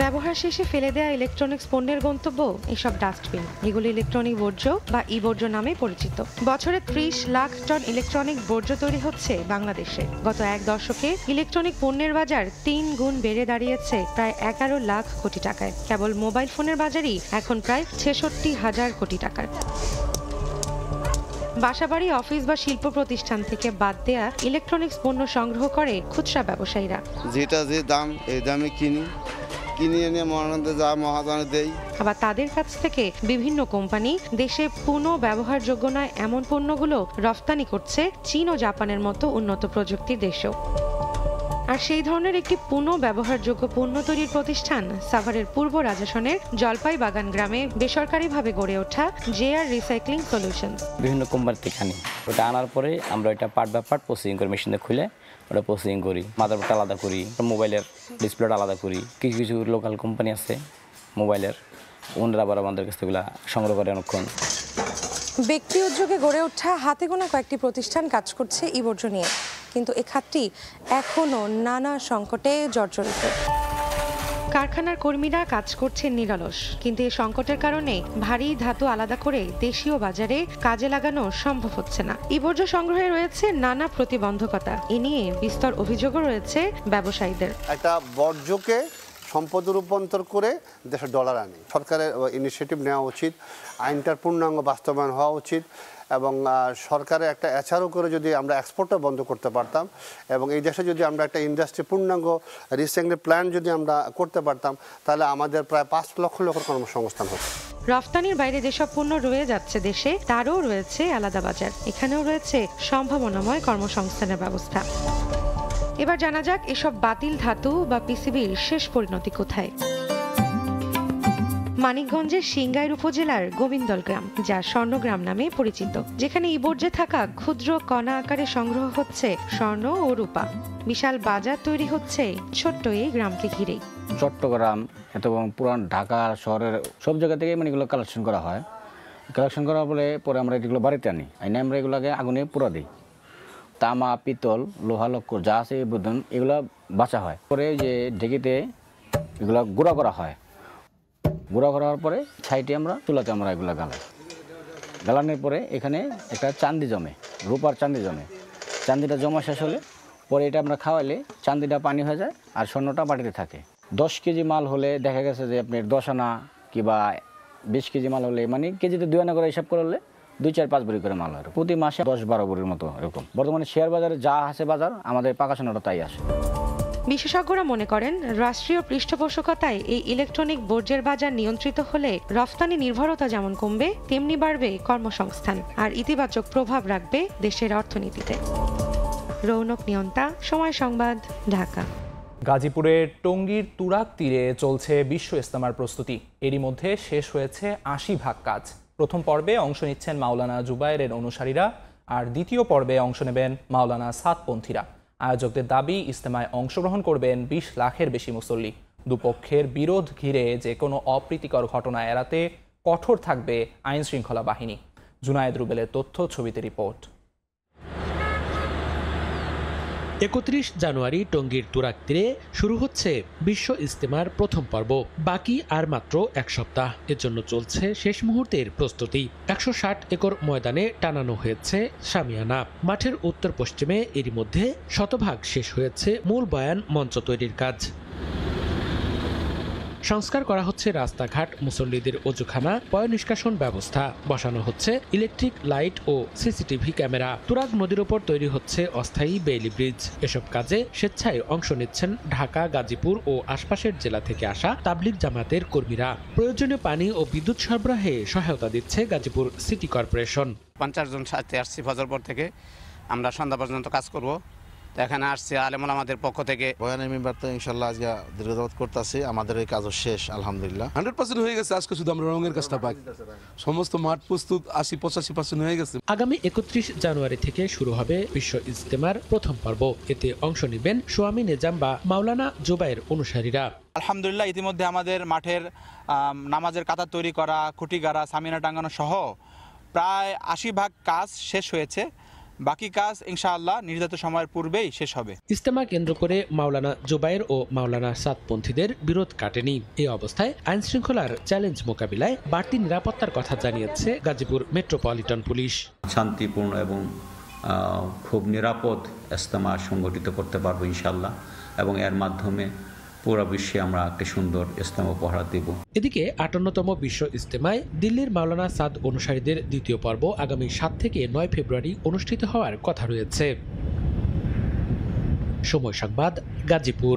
ব্যবহার শেষে ফেলে দেয়া ইলেকট্রনিক্স পণ্যের গন্তব্য এসব ডাস্টবিন। এগুলি ইলেকট্রনিক বর্জ্য বা বর্জ্য নামে পরিচিত। বছরে 30 লাখ টন ইলেকট্রনিক বর্জ্য তৈরি হচ্ছে বাংলাদেশে। গত এক দশকে ইলেকট্রনিক পণ্যের বাজার 3 গুণ বেড়ে দাঁড়িয়েছে প্রায় 11 লাখ কোটি টাকায়। কেবল মোবাইল ফোনের বাজারই এখন প্রায় 66,000 কোটি টাকার। বাসাবাড়ি, অফিস বা শিল্প প্রতিষ্ঠান থেকে বাদ দেয়া ইলেকট্রনিক্স পণ্য সংগ্রহ করে খুচরা ব্যবসায়ীরা। যেটা যে দাম, এই দামে কিনে এনে মহানন্দে যা মহাজনে দেই। আবার তাদের কাছ থেকে বিভিন্ন কোম্পানি দেশে পুনঃ ব্যবহারযোগ্য নয় এমন পণ্যগুলো রফতানি করছে চীন ও জাপানের মতো উন্নত প্রযুক্তির দেশেও। আর সেই ধরনের একটি পুনঃ ব্যবহারযোগ্য পণ্য তৈরির প্রতিষ্ঠান সাভারের পূর্ব রাজাসনের জলপাই বাগান গ্রামে বেসরকারিভাবে গড়ে ওঠা জেআর রিসাইক্লিং সলিউশনস। বিভিন্ন কোম্পানি থেকে আনি, ওটা আনার পরে আমরা এটা পার্ট বাই পার্ট প্রসেসিং করে মেশিনে খুলে ওটা প্রসেসিং করি। মাদারবোর্ডটা আলাদা করি, মোবাইলের ডিসপ্লেটা আলাদা করি। কিছু কিছু লোকাল কোম্পানি আছে মোবাইলের, ওনারা আবার আমাদের কাছ থেকে সংগ্রহ করে অনেকক্ষণ। ব্যক্তি উদ্যোগে গড়ে ওঠা হাতে গোনা কয়েকটি প্রতিষ্ঠান কাজ করছে বর্জ্য নিয়ে, কিন্তু এ খাতটি এখনো নানা সংকটে জর্জরিত। কারখানার কর্মীরা কাজ করছেন নিরলস, কিন্তু এই সংকটের কারণে ভারী ধাতু আলাদা করে দেশীয় বাজারে কাজে লাগানো সম্ভব হচ্ছে না। বর্জ্য সংগ্রহে রয়েছে নানা প্রতিবন্ধকতা। এ নিয়ে বিস্তর অভিযোগও রয়েছে ব্যবসায়ীদের। একটা বর্জ্যকে সম্পদে রূপান্তর করে দেশে ডলার আনে। সরকারের ইনিশিয়েটিভ নেওয়া উচিত, আইনটার পূর্ণাঙ্গ বাস্তবায়ন হওয়া উচিত এবং সরকারের একটা এছাড়াও করে যদি আমরা এক্সপোর্টটা বন্ধ করতে পারতাম এবং এই দেশে যদি আমরা একটা ইন্ডাস্ট্রি পূর্ণাঙ্গ রিসাইক্লিং প্ল্যান্ট যদি আমরা করতে পারতাম, তাহলে আমাদের প্রায় 5 লক্ষ লোকের কর্মসংস্থান হতো। রফতানির বাইরে যেসব পণ্য রয়ে যাচ্ছে দেশে, তারও রয়েছে আলাদা বাজার। এখানেও রয়েছে সম্ভাবনাময় কর্মসংস্থানের ব্যবস্থা। এবার জানা যাক এসব বাতিল ধাতু বা পিসিবির শেষ পরিণতি কোথায়। মানিকগঞ্জের সিংগাইর উপজেলার গোবিন্দল গ্রাম, যা স্বর্ণগ্রাম নামে পরিচিত, যেখানে ইবর্জ্যে থাকা ক্ষুদ্র কণা আকারে সংগ্রহ হচ্ছে স্বর্ণ ও রূপা। বিশাল বাজার তৈরি হচ্ছে ছোট্ট এই গ্রামকে ঘিরেই। চট্টগ্রাম এবং পুরান ঢাকা শহরের সব জায়গা থেকে মানে এগুলো কালেকশন করা হয়। কালেকশন করার পরে আমরা এগুলো বাড়িতে আনি, আমরা এগুলোকে আগুনে পুরা দিই। তামা, পিতল, লোহা লক্কর যা আছে বুধন এগুলো বাঁচা হয়। পরে যে ঢেকিতে এগুলো গুঁড়া করা হয়। গুঁড়া করার পরে ছাইটি আমরা চুলাতে আমরা এগুলো গালাই। গালানোর পরে এখানে একটা চান্দি জমে, রূপার চান্দি জমে। চান্দিটা জমা শেষ হলে পরে এটা আমরা খাওয়াইলে চান্দিটা পানি হয়ে যায় আর স্বর্ণটা বাটিতে থাকে। 10 কেজি মাল হলে দেখা গেছে যে আপনার 10 আনা কিংবা 20 কেজি মাল হলে মানে কেজিতে 2 আনা করে হিসাব করলে 2, 4, 5 ভরি করে মাল হয়। প্রতি মাসে 10-12 ভরির মতো এরকম। বর্তমানে শেয়ার বাজারে যা আছে বাজার, আমাদের পাকা সোনাটা তাই আসে। বিশেষজ্ঞরা মনে করেন রাষ্ট্রীয় পৃষ্ঠপোষকতায় এই ইলেকট্রনিক বর্জ্যের বাজার নিয়ন্ত্রিত হলে রফতানি নির্ভরতা যেমন কমবে, তেমনি বাড়বে কর্মসংস্থান আর ইতিবাচক প্রভাব রাখবে দেশের অর্থনীতিতে। রৌনক নিয়ন্তা, সময় সংবাদ, ঢাকা। গাজীপুরের টঙ্গীর তুরাগ তীরে চলছে বিশ্ব ইজতেমার প্রস্তুতি। এরই মধ্যে শেষ হয়েছে 80% কাজ। প্রথম পর্বে অংশ নিচ্ছেন মাওলানা জুবায়েরের অনুসারীরা, আর দ্বিতীয় পর্বে অংশ নেবেন মাওলানা সাতপন্থীরা। আয়োজকদের দাবি, ইজতেমায় অংশগ্রহণ করবেন 20 লাখের বেশি মুসল্লি। দুপক্ষের বিরোধ ঘিরে যে কোনো অপ্রীতিকর ঘটনা এড়াতে কঠোর থাকবে আইন শৃঙ্খলা বাহিনী। জুনায়েদ রুবেলের তথ্য, ছবিতে রিপোর্ট। 31 জানুয়ারি টঙ্গীর তুরাগ তীরে শুরু হচ্ছে বিশ্ব ইজতেমার প্রথম পর্ব। বাকি আর মাত্র 1 সপ্তাহ। এর জন্য চলছে শেষ মুহূর্তের প্রস্তুতি। 160 একর ময়দানে টানানো হয়েছে শামিয়ানা। মাঠের উত্তর পশ্চিমে এরই মধ্যে শতভাগ শেষ হয়েছে মূল বয়ান মঞ্চ তৈরির কাজ। সংস্কার করা হচ্ছে রাস্তাঘাট, মুসল্লিদের ওজুখানা, পয় নিষ্কাশন ব্যবস্থা। বসানো হচ্ছে ইলেকট্রিক লাইট ও সিসিটিভি ক্যামেরা। তুরাগ নদীর ওপর তৈরি হচ্ছে অস্থায়ী বেইলি ব্রিজ। এসব কাজে স্বেচ্ছায় অংশ নিচ্ছেন ঢাকা, গাজীপুর ও আশপাশের জেলা থেকে আসা তাবলিগ জামাতের কর্মীরা। প্রয়োজনীয় পানি ও বিদ্যুৎ সরবরাহে সহায়তা দিচ্ছে গাজীপুর সিটি কর্পোরেশন। 50 জন সাথে আসছি ফজর পর থেকে, আমরা সন্ধ্যা পর্যন্ত কাজ করব। এখানে আসছে আলেমুল আমাদের পক্ষ থেকে। বয়ানের মেম্বার তো ইনশাল্লাহ আজকে দীর্ঘদাবত করতেছি, আমাদের এই কাজও শেষ আলহামদুলিল্লাহ। 100% হয়ে গেছে। আজকে শুধু আমরা রঙের কাজটা বাকি, সমস্ত মাঠ প্রস্তুত 80-85% হয়ে গেছে। আগামী 31 জানুয়ারি থেকে শুরু হবে বিশ্ব ইজতেমার প্রথম পর্ব। এতে অংশ নেবেন সোয়ামী নিজাম বা মাওলানা জুবায়ের অনুসারীরা। আলহামদুলিল্লাহ, ইতিমধ্যে আমাদের মাঠের নামাজের কাতার তৈরি করা, খুঁটি গাড়া, সামিনা টাঙ্গানো সহ প্রায় 80% কাজ শেষ হয়েছে। বাকি কাজ ইনশাআল্লাহ নির্ধারিত সময়ের পূর্বেই শেষ হবে। ইজতেমা কেন্দ্র করে মাওলানা জুবায়ের ও মাওলানা সাতপন্থীদের বিরোধ কাটেনি। এই অবস্থায় আইন শৃঙ্খলার চ্যালেঞ্জ মোকাবিলায় বাড়তি নিরাপত্তার কথা জানিয়েছে গাজীপুর মেট্রোপলিটন পুলিশ। শান্তিপূর্ণ এবং খুব নিরাপদ ইজতেমা সংগঠিত করতে পারবো ইনশাআল্লাহ, এবং এর মাধ্যমে পুরো বিশ্বে আমরা একটা সুন্দর ইজতেমা উপহার দেব। এদিকে 58তম বিশ্ব ইজতেমায় দিল্লির মাওলানা সাদ অনুসারীদের দ্বিতীয় পর্ব আগামী 7 থেকে 9 ফেব্রুয়ারি অনুষ্ঠিত হওয়ার কথা রয়েছে। সময় সংবাদ, গাজীপুর।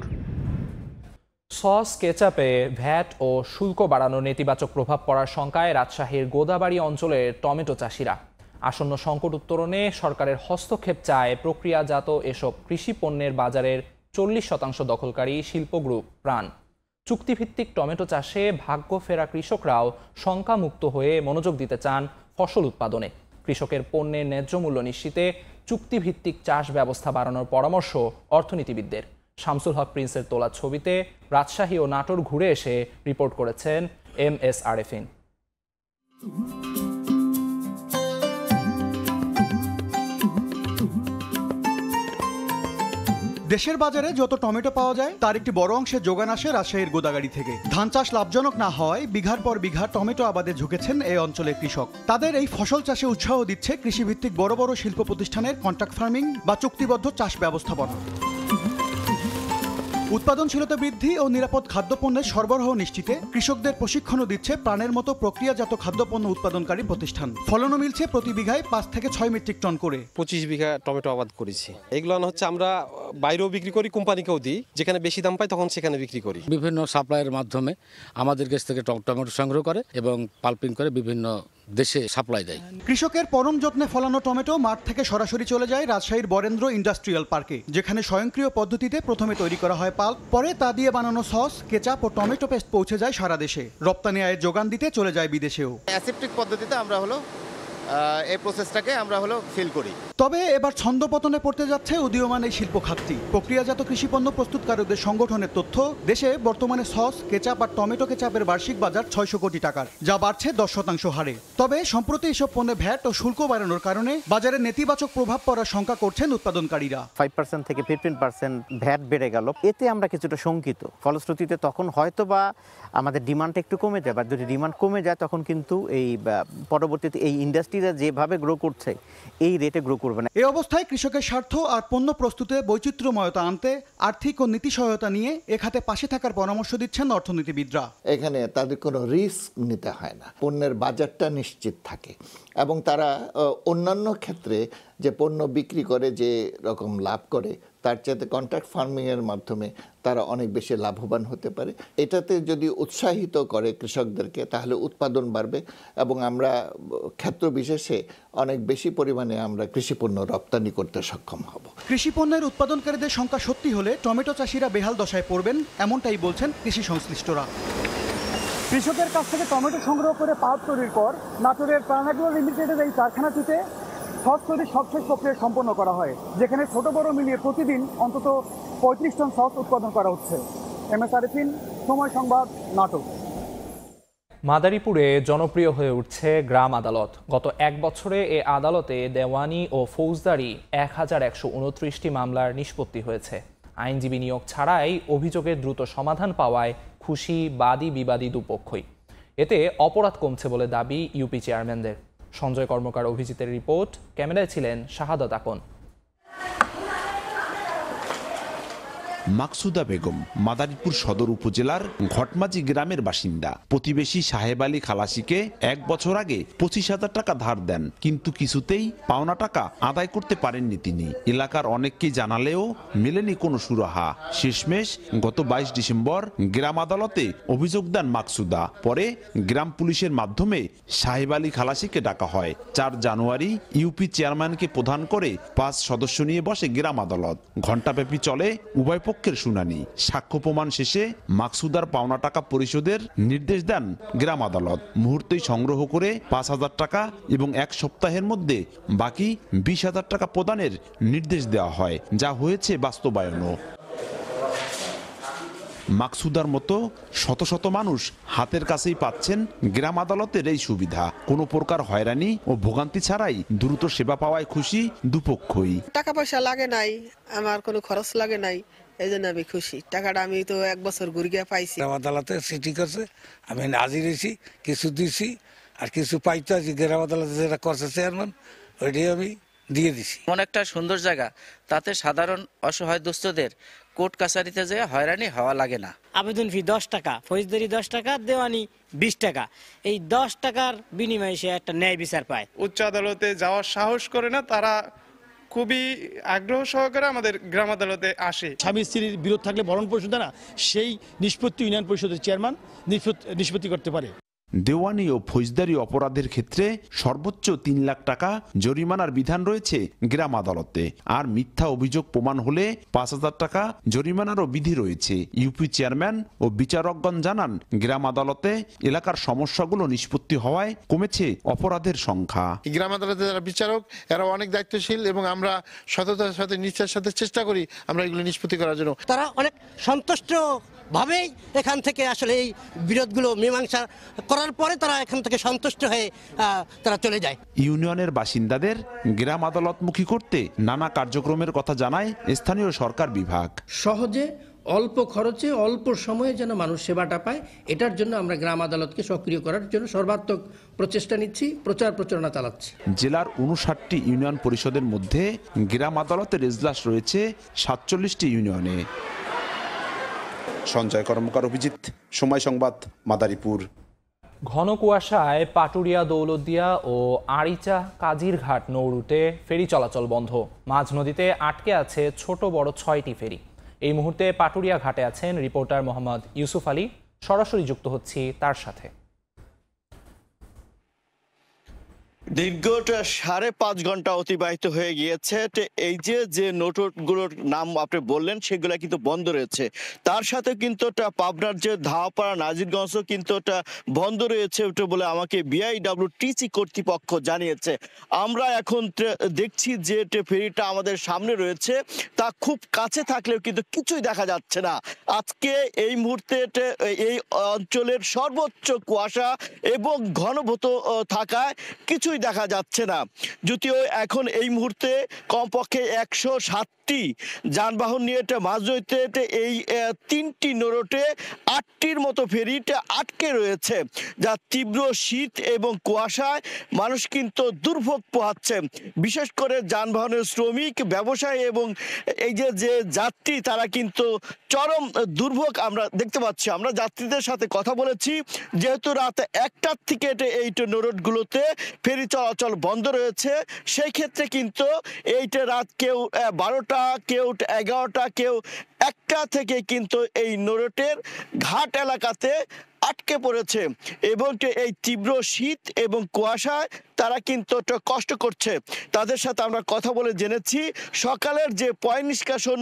সস, কেচাপে ভ্যাট ও শুল্ক বাড়ানোর নেতিবাচক প্রভাব পড়ার শঙ্কায় রাজশাহীর গোদাবাড়ি অঞ্চলের টমেটো চাষিরা। আসন্ন সংকট উত্তরণে সরকারের হস্তক্ষেপ চায় প্রক্রিয়াজাত এসব কৃষি পণ্যের বাজারের 40% দখলকারী শিল্প গ্রুপ প্রাণ। চুক্তিভিত্তিক টমেটো চাষে ভাগ্য ফেরা কৃষকরাও শঙ্কামুক্ত হয়ে মনোযোগ দিতে চান ফসল উৎপাদনে। কৃষকের পণ্যের ন্যায্য মূল্য নিশ্চিতে চুক্তিভিত্তিক চাষ ব্যবস্থা বাড়ানোর পরামর্শ অর্থনীতিবিদদের। শামসুল হক প্রিন্সের তোলা ছবিতে রাজশাহী ও নাটোর ঘুরে এসে রিপোর্ট করেছেন MS আরেফিন। দেশের বাজারে যত টমেটো পাওয়া যায় তার একটি বড় অংশের যোগান আসে রাজশাহীর গোদাগাড়ি থেকে। ধান চাষ লাভজনক না হয় বিঘার পর বিঘা টমেটো আবাদে ঝুঁকেছেন এই অঞ্চলের কৃষক। তাদের এই ফসল চাষে উৎসাহ দিচ্ছে কৃষিভিত্তিক বড় বড় শিল্প প্রতিষ্ঠানের কন্ট্রাক্ট ফার্মিং বা চুক্তিবদ্ধ চাষ ব্যবস্থাপনা। উৎপাদনশীলতা বৃদ্ধি ও নিরাপদ খাদ্যপণ্যের সরবরাহ নিশ্চিতে কৃষকদের প্রশিক্ষণও দিচ্ছে প্রাণের মতো প্রক্রিয়াজাত খাদ্যপণ্য উৎপাদনকারী প্রতিষ্ঠান। ফলনও মিলছে প্রতি বিঘায় 5 থেকে 6 মেট্রিক টন করে। 25 বিঘা টমেটো আবাদ করেছি। এগুলো হচ্ছে আমরা বাইরেও বিক্রি করি, কোম্পানিকেও দিই, যেখানে বেশি দাম পাই তখন সেখানে বিক্রি করি। বিভিন্ন সাপ্লাইয়ের মাধ্যমে আমাদের কাছ থেকে টমেটো সংগ্রহ করে এবং পাল্পিং করে বিভিন্ন দেশে সাপ্লাই দেয়। কৃষকের পরম যত্নে ফলানো টমেটো মাঠ থেকে সরাসরি চলে যায় রাজশাহীর বরেন্দ্র ইন্ডাস্ট্রিয়াল পার্কে, যেখানে স্বয়ংক্রিয় পদ্ধতিতে প্রথমে তৈরি করা হয় পাল্প, পরে তা দিয়ে বানানো সস, কেচাপ ও টমেটো পেস্ট পৌঁছে যায় সারা দেশে। রপ্তানি আয়ের যোগান দিতে চলে যায় বিদেশেও। অ্যাসেপ্টিক পদ্ধতিতে আমরা এই প্রসেসটাকে আমরা ফিল করি। তবে এবার ছন্দপতনে পড়তে যাচ্ছে উদীয়মান এই শিল্প খাতটি। প্রক্রিয়াজাত কৃষিপণ্য প্রস্তুতকারকদের সংগঠনের তথ্য, দেশে বর্তমানে সস, কেচাপ আর টমেটো কেচাপের বার্ষিক বাজার ৬০০ কোটি টাকার, যা বাড়ছে ১০% হারে। তবে সম্প্রতি এসব পণ্যে ভ্যাট ও শুল্ক বাড়ানোর কারণে বাজারে নেতিবাচক প্রভাব পড়ার শঙ্কা করছেন উৎপাদনকারীরা। 5% থেকে 15% ভ্যাট বেড়ে গেল, এতে আমরা কিছুটা শঙ্কিত। ফলশ্রুতিতে তখন হয়তো বা আমাদের ডিমান্ডটা একটু কমে যায়, বা যদি ডিমান্ড কমে যায় তখন কিন্তু এই পরবর্তীতে এই ইন্ডাস্ট্রিরা যেভাবে গ্রো করছে এই রেটে গ্রো করবে না। এই অবস্থায় কৃষকের স্বার্থ আর পণ্য প্রস্তুতে বৈচিত্র্যময়তা আনতে আর্থিক ও নীতি সহায়তা নিয়ে এ খাতে পাশে থাকার পরামর্শ দিচ্ছেন অর্থনীতিবিদরা। এখানে তাদের কোনো রিস্ক নিতে হয় না, পণ্যের বাজারটা নিশ্চিত থাকে এবং তারা অন্যান্য ক্ষেত্রে যে পণ্য বিক্রি করে যে রকম লাভ করে তার চাইতে কন্ট্রাক্ট ফার্মিংয়ের মাধ্যমে তারা অনেক বেশি লাভবান হতে পারে। এটাতে যদি উৎসাহিত করে কৃষকদেরকে তাহলে উৎপাদন বাড়বে এবং আমরা ক্ষেত্র বিশেষে অনেক বেশি পরিমাণে আমরা কৃষিপণ্য রপ্তানি করতে সক্ষম হব। কৃষিপণ্যের উৎপাদনকারীদের সংখ্যা সত্যি হলে টমেটো চাষিরা বেহাল দশায় পড়বেন, এমনটাই বলছেন কৃষি সংশ্লিষ্টরা। কৃষকের কাছ থেকে টমেটো সংগ্রহ করে পাল্প তৈরির পর নাটোরের প্রাণাগ্রো লিমিটেডের এই কারখানাটিতে সস তৈরির সবশেষ প্রক্রিয়া সম্পন্ন করা হয়, যেখানে ছোট বড় মিলিয়ে প্রতিদিন অন্তত 35 টন সস উৎপাদন করা হচ্ছে। MS আরিফিন, সময় সংবাদ, নাটোর। মাদারীপুরে জনপ্রিয় হয়ে উঠছে গ্রাম আদালত। গত এক বছরে এ আদালতে দেওয়ানি ও ফৌজদারি 1129টি মামলার নিষ্পত্তি হয়েছে। আইনজীবী নিয়োগ ছাড়াই অভিযোগের দ্রুত সমাধান পাওয়ায় খুশি বাদী বিবাদী দুপক্ষই। এতে অপরাধ কমছে বলে দাবি ইউপি চেয়ারম্যানদের। সঞ্জয় কর্মকার অভিজিতের রিপোর্ট, ক্যামেরায় ছিলেন শাহাদাত আকন। মাকসুদা বেগম মাদারীপুর সদর উপজেলার ঘটমাজি গ্রামের বাসিন্দা। প্রতিবেশী সাহেব আলী খালাসিকে 1 বছর আগে 25,000 টাকা ধার দেন, কিন্তু কিছুতেই পাওনা টাকা আদায় করতে পারেননি তিনি। এলাকার অনেককে জানালেও মেলেনি কোনো সুরাহা। শেষমেশ গত 22 ডিসেম্বর গ্রাম আদালতে অভিযোগ দেন মাকসুদা। পরে গ্রাম পুলিশের মাধ্যমে সাহেব আলী খালাসিকে ডাকা হয়। 4 জানুয়ারি ইউপি চেয়ারম্যানকে প্রধান করে 5 সদস্য নিয়ে বসে গ্রাম আদালত। ঘণ্টাব্যাপী চলে উভয় পক্ষের শুনানি। সাক্ষ্য প্রমাণ শেষে মাকসুদার পাওনা টাকা পরিশোধের নির্দেশ দেন গ্রাম আদালত। মুহূর্তেই সংগ্রহ করে 5,000 টাকা এবং 1 সপ্তাহের মধ্যে বাকি 20,000 টাকা প্রদানের নির্দেশ দেওয়া হয়, যা হয়েছে বাস্তবায়নও। মাকসুদার মতো শত শত মানুষ হাতের কাছেই পাচ্ছেন গ্রাম আদালতের এই সুবিধা। কোনো প্রকার হয়রানি ও ভোগান্তি ছাড়াই দ্রুত সেবা পাওয়ায় খুশি দুপক্ষই। টাকা পয়সা লাগে নাই, আমার কোনো খরচ লাগে নাই, এই জন্য আমি খুশি। টাকাটা আমি তো 1 বছর ঘুরিয়ে পাইছি। গ্রাম আদালতে সিটি করছে, আমি হাজির হয়েছি, কিছু দিছি আর কিছু পাইতে আছি। গ্রাম আদালতে যেটা করছে চেয়ারম্যান ওইটাই আমি দিয়ে দিছি। অনেকটা সুন্দর জায়গা, তাতে সাধারণ অসহায় দুস্থদের কোর্ট কাছারিতে যেয়ে হয়রানি হওয়া লাগে না। আবেদন ফি 10 টাকা, ফৌজদারি 10 টাকা, দেওয়ানি 20 টাকা। এই 10 টাকার বিনিময়ে সে একটা ন্যায় বিচার পায়। উচ্চ আদালতে যাওয়ার সাহস করে না, তারা খুবই আগ্রহ সহকারে আমাদের গ্রাম আদালতে আসে। স্বামী স্ত্রীর বিরোধ থাকলে ভরণ পরিশোধ না, সেই নিষ্পত্তি ইউনিয়ন পরিষদের চেয়ারম্যান নিষ্পত্তি করতে পারে। দেওয়ানি ও ফৌজদারি অপরাধের ক্ষেত্রে সর্বোচ্চ 3 লাখ টাকা জরিমানার বিধান রয়েছে গ্রাম আদালতে। আর মিথ্যা অভিযোগ প্রমাণ হলে 5,000 টাকা জরিমানারও বিধি রয়েছে। ইউপি চেয়ারম্যান ও বিচারকগণ জানান, গ্রাম আদালতে এলাকার সমস্যাগুলো নিষ্পত্তি হওয়ায় কমেছে অপরাধের সংখ্যা। গ্রাম আদালতে যারা বিচারক এরা অনেক দায়িত্বশীল এবং আমরা সততার সাথে নিষ্ঠার সাথে চেষ্টা করি আমরা এগুলো নিষ্পত্তি করার জন্য। তারা অনেক সন্তুষ্ট ভাবেই এখান থেকে আসলে এই বিরোধগুলো মীমাংসা করার পরে তারা এখান থেকে সন্তুষ্ট হয়ে তারা চলে যায়। ইউনিয়নের বাসিন্দাদের গ্রাম আদালতমুখী করতে নানা কার্যক্রমের কথা জানায় স্থানীয় সরকার বিভাগ। সহজে অল্প খরচে অল্প সময়ে যেন মানুষ সেবাটা পায়, এটার জন্য আমরা গ্রাম আদালতকে সক্রিয় করার জন্য সর্বাত্মক প্রচেষ্টা নিচ্ছি, প্রচার প্রচারণা চালাচ্ছি। জেলার 59টি ইউনিয়ন পরিষদের মধ্যে গ্রাম আদালতের এজলাস রয়েছে 47টি ইউনিয়নে। সঞ্জয় কর্মকার, অভিজিৎ, সময় সংবাদ, মাদারীপুর। ঘন কুয়াশায় পাটুরিয়া, দৌলতদিয়া ও আরিচা কাজিরঘাট নৌ রুটে ফেরি চলাচল বন্ধ। মাঝ নদীতে আটকে আছে ছোট বড় 6টি ফেরি। এই মুহূর্তে পাটুরিয়া ঘাটে আছেন রিপোর্টার মোহাম্মদ ইউসুফ আলী। সরাসরি যুক্ত হচ্ছি তার সাথে। দীর্ঘটা 5.5 ঘন্টা অতিবাহিত হয়ে গিয়েছে। এই যে নোটগুলোর নাম আপনি বললেন সেগুলো কিন্তু বন্ধ রয়েছে। তার সাথে কিন্তু পাবনার যে ধাওয়াপাড়া নাজিরগঞ্জও কিন্তু বন্ধ রয়েছে বলে আমাকে বিআইডব্লিউটিসি কর্তৃপক্ষ জানিয়েছে। আমরা এখন দেখছি যে ফেরিটা আমাদের সামনে রয়েছে, তা খুব কাছে থাকলেও কিন্তু কিছুই দেখা যাচ্ছে না। আজকে এই মুহূর্তে এই অঞ্চলের সর্বোচ্চ কুয়াশা এবং ঘনভূত থাকায় কিছুই দেখা যাচ্ছে না। যদিও এখন এই মুহূর্তে কমপক্ষে 107টি যানবাহন নিয়ে মাঝ নদীতে এই 3টি নৌরুটে 8টির মতো ফেরিটা আটকে রয়েছে, যা তীব্র শীত এবং কুয়াশায় মানুষ কিন্তু দুর্ভোগ পোহাচ্ছে। বিশেষ করে যানবাহনের শ্রমিক, ব্যবসায়ী এবং এই যে যাত্রী, তারা কিন্তু চরম দুর্ভোগ আমরা দেখতে পাচ্ছি। আমরা যাত্রীদের সাথে কথা বলেছি, যেহেতু রাত 1টার থেকে এই নৌরুটগুলোতে ফেরি চলাচল বন্ধ রয়েছে, সেই ক্ষেত্রে কিন্তু এইটা রাত কেউ 12টা, কেউ 11টা, কেউ 1টা থেকে কিন্তু এই নৌরুটের ঘাট এলাকাতে আটকে পড়েছে এবং এই তীব্র শীত এবং কুয়াশায় তারা কিন্তু কষ্ট করছে। তাদের সাথে আমরা কথা বলে জেনেছি সকালের যে পয় নিষ্কাশন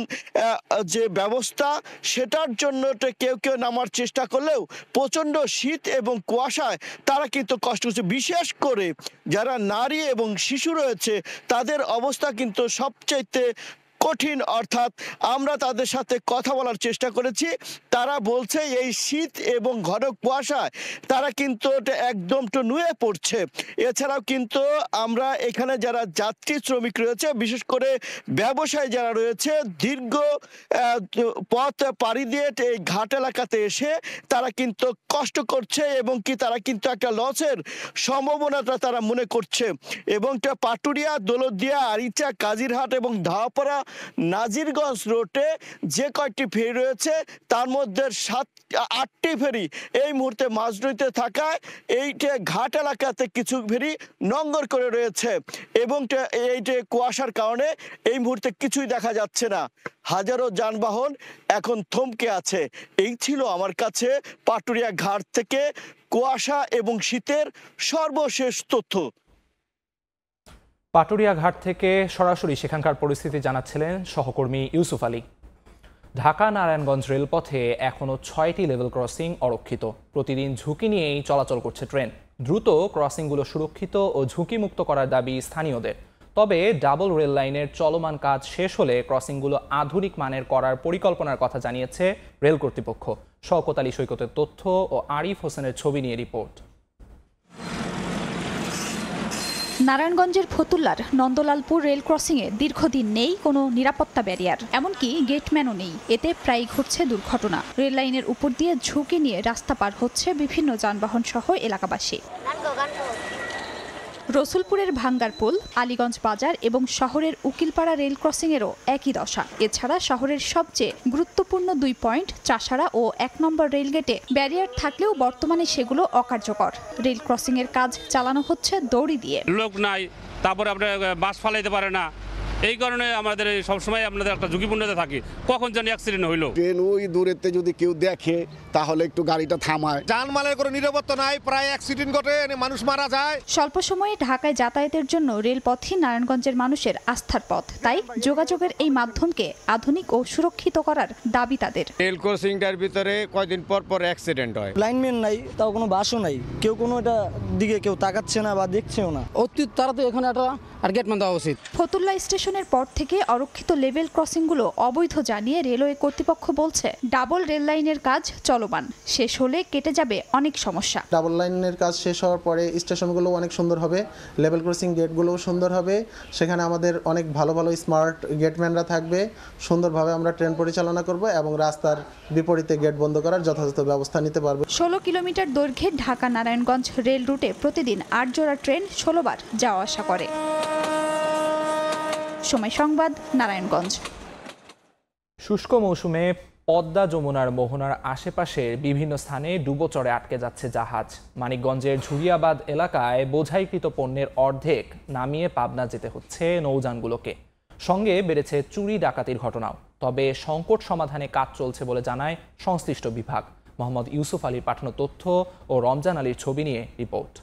যে ব্যবস্থা, সেটার জন্য কেউ নামার চেষ্টা করলেও প্রচণ্ড শীত এবং কুয়াশায় তারা কিন্তু কষ্ট করছে। বিশেষ করে যারা নারী এবং শিশু রয়েছে, তাদের অবস্থা কিন্তু সবচাইতে কঠিন। অর্থাৎ আমরা তাদের সাথে কথা বলার চেষ্টা করেছি, তারা বলছে এই শীত এবং ঘন কুয়াশায় তারা কিন্তু একদম নুয়ে পড়ছে। এছাড়াও কিন্তু আমরা এখানে যারা যাত্রী শ্রমিক রয়েছে, বিশেষ করে ব্যবসায়ী যারা রয়েছে, দীর্ঘ পথ পাড়ি দিয়ে এই ঘাট এলাকাতে এসে তারা কিন্তু কষ্ট করছে এবং তারা কিন্তু একটা লসের সম্ভাবনাটা তারা মনে করছে। এবং পাটুরিয়া, দৌলতদিয়া, আরিচা, কাজিরহাট এবং ধাওয়াপাড়া নাজিরগঞ্জ রোডে যে কয়টি ফেরি রয়েছে, তার মধ্যে 8টি ফেরি এই মুহূর্তে মাঝনদীতে থাকায় এইটা ঘাট এলাকাতে কিছু ফেরি নোঙর করে রয়েছে এবং এইটা কুয়াশার কারণে এই মুহূর্তে কিছুই দেখা যাচ্ছে না। হাজারো যানবাহন এখন থমকে আছে। এই ছিল আমার কাছে পাটুরিয়া ঘাট থেকে কুয়াশা এবং শীতের সর্বশেষ তথ্য। পাটুরিয়া ঘাট থেকে সরাসরি সেখানকার পরিস্থিতি জানাচ্ছিলেন সহকর্মী ইউসুফ আলী। ঢাকা নারায়ণগঞ্জ রেলপথে এখনও 6টি লেভেল ক্রসিং অরক্ষিত। প্রতিদিন ঝুঁকি নিয়েই চলাচল করছে ট্রেন। দ্রুত ক্রসিংগুলো সুরক্ষিত ও ঝুঁকিমুক্ত করার দাবি স্থানীয়দের। তবে ডাবল রেল লাইনের চলমান কাজ শেষ হলে ক্রসিংগুলো আধুনিক মানের করার পরিকল্পনার কথা জানিয়েছে রেল কর্তৃপক্ষ। শওকত আলী সৈকতের তথ্য ও আরিফ হোসেনের ছবি নিয়ে রিপোর্ট। নারায়ণগঞ্জের ফতুল্লার নন্দলালপুর রেল ক্রসিংয়ে দীর্ঘদিন নেই কোনো নিরাপত্তা ব্যারিয়ার, এমনকি গেটম্যানও নেই। এতে প্রায় ঘটছে দুর্ঘটনা। রেল লাইনের উপর দিয়ে ঝুঁকি নিয়ে রাস্তা পার হচ্ছে বিভিন্ন যানবাহন সহ এলাকাবাসী। রসুলপুরের ভাঙ্গারপুল, আলীগঞ্জ বাজার এবং শহরের উকিলপাড়া রেল ক্রসিংয়েরও একই দশা। এছাড়া শহরের সবচেয়ে গুরুত্বপূর্ণ 2 পয়েন্ট চাষাড়া ও 1 নম্বর রেলগেটে ব্যারিয়ার থাকলেও বর্তমানে সেগুলো অকার্যকর। রেল ক্রসিংয়ের কাজ চালানো হচ্ছে দড়ি দিয়ে। লোক নাই, তারপরে আপনার বাস ফালাইতে পারে না, এই কারণে আমাদের সবসময় আপনাদের একটা ঝুঁকিপূর্ণতা থাকে, কখন জানি অ্যাক্সিডেন্ট হইলো। ট্রেন ওই দূরেতে যদি কেউ দেখে তাহলে একটু গাড়িটা থামায়। যানমালের কোনো নিরাপত্তা নাই, প্রায় অ্যাক্সিডেন্ট ঘটে, মানুষ মারা যায়। স্বল্প সময়ে ঢাকায় যাতায়াতের জন্য রেলপথই নারায়ণগঞ্জের মানুষের আস্থার পথ। তাই যোগাযোগের এই মাধ্যমকে আধুনিক ও সুরক্ষিত করার দাবি তাদের। রেল ক্রসিংটার ভিতরে কয়দিন পর পর অ্যাক্সিডেন্ট হয়। লাইনম্যান নাই, তাও কোনো বাসও নাই, কেউ কোনো এটা দিকে কেউ তাকাচ্ছে না বা দেখছেও না। অতি তাড়াতাড়ি এখানে একটা আর গেটম্যান দেওয়া উচিত। ফতুল্লা স্টেশনের পর থেকে অরক্ষিত লেভেল ক্রসিংগুলো অবৈধ জানিয়ে রেলওয়ে কর্তৃপক্ষ বলছে ডাবল রেল লাইনের কাজ চলমান, শেষ হলে কেটে যাবে অনেক সমস্যা। ডাবল লাইনের কাজ শেষ হওয়ার পরে স্টেশনগুলো অনেক সুন্দর হবে, লেভেল ক্রসিং গেটগুলোও সুন্দর হবে। সেখানে আমাদের অনেক ভালো ভালো স্মার্ট গেটম্যানরা থাকবে। সুন্দরভাবে আমরা ট্রেন পরিচালনা করব এবং রাস্তার বিপরীতে গেট বন্ধ করার যথাযথ ব্যবস্থা নিতে পারব। 16 কিলোমিটার দৈর্ঘ্যের ঢাকা নারায়ণগঞ্জ রেল রুটে প্রতিদিন 8 জোড়া ট্রেন 16 বার যাওয়া আসা করে। সময় সংবাদ, নারায়ণগঞ্জ। শুষ্ক মৌসুমে পদ্মা যমুনার মোহনার আশেপাশের বিভিন্ন স্থানে ডুবোচরে আটকে যাচ্ছে জাহাজ। মানিকগঞ্জের ঝুরিয়াবাদ এলাকায় বোঝাইকৃত পণ্যের অর্ধেক নামিয়ে পাবনা যেতে হচ্ছে নৌযানগুলোকে। সঙ্গে বেড়েছে চুরি ডাকাতির ঘটনাও। তবে সংকট সমাধানে কাজ চলছে বলে জানায় সংশ্লিষ্ট বিভাগ। মোহাম্মদ ইউসুফ আলীর পাঠানো তথ্য ও রমজান আলীর ছবি নিয়ে রিপোর্ট।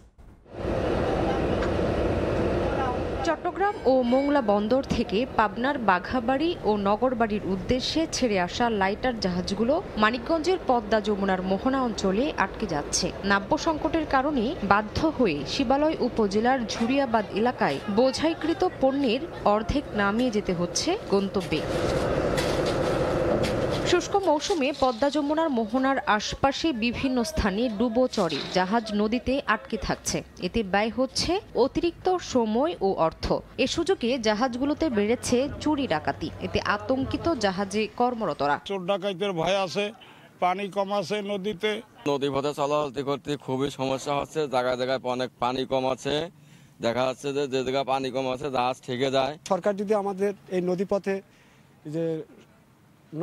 চট্টগ্রাম ও মোংলা বন্দর থেকে পাবনার বাঘাবাড়ি ও নগরবাড়ির উদ্দেশ্যে ছেড়ে আসা লাইটার জাহাজগুলো মানিকগঞ্জের পদ্মা যমুনার মোহনা অঞ্চলে আটকে যাচ্ছে। নাব্য সংকটের কারণে বাধ্য হয়ে শিবালয় উপজেলার ঝুরিয়াবাদ এলাকায় বোঝাইকৃত পণ্যের অর্ধেক নামিয়ে যেতে হচ্ছে গন্তব্যে। শুষ্ক মৌসুমে পদ্মা যমুনার মোহনার আশপাশে বিভিন্ন স্থানে ডুবো চড়ে জাহাজ নদীতে আটকে থাকছে। এতে ব্যয় হচ্ছে অতিরিক্ত সময় ও অর্থ। এ সুযোগে জাহাজগুলোতে বেড়েছে চুরি ডাকাতি। এতে আতঙ্কিত জাহাজে কর্মরতরা। চোর ডাকাইতের ভয় আছে, পানি কম আছে নদীতে। নদী পথে চলাচল করতে খুবই সমস্যা হচ্ছে। জায়গায় জায়গায় অনেক পানি কম আছে। দেখা যাচ্ছে যে জায়গায় পানি কম আছে জাহাজ ঠেকে যায়। সরকার যদি আমাদের এই নদী পথে যে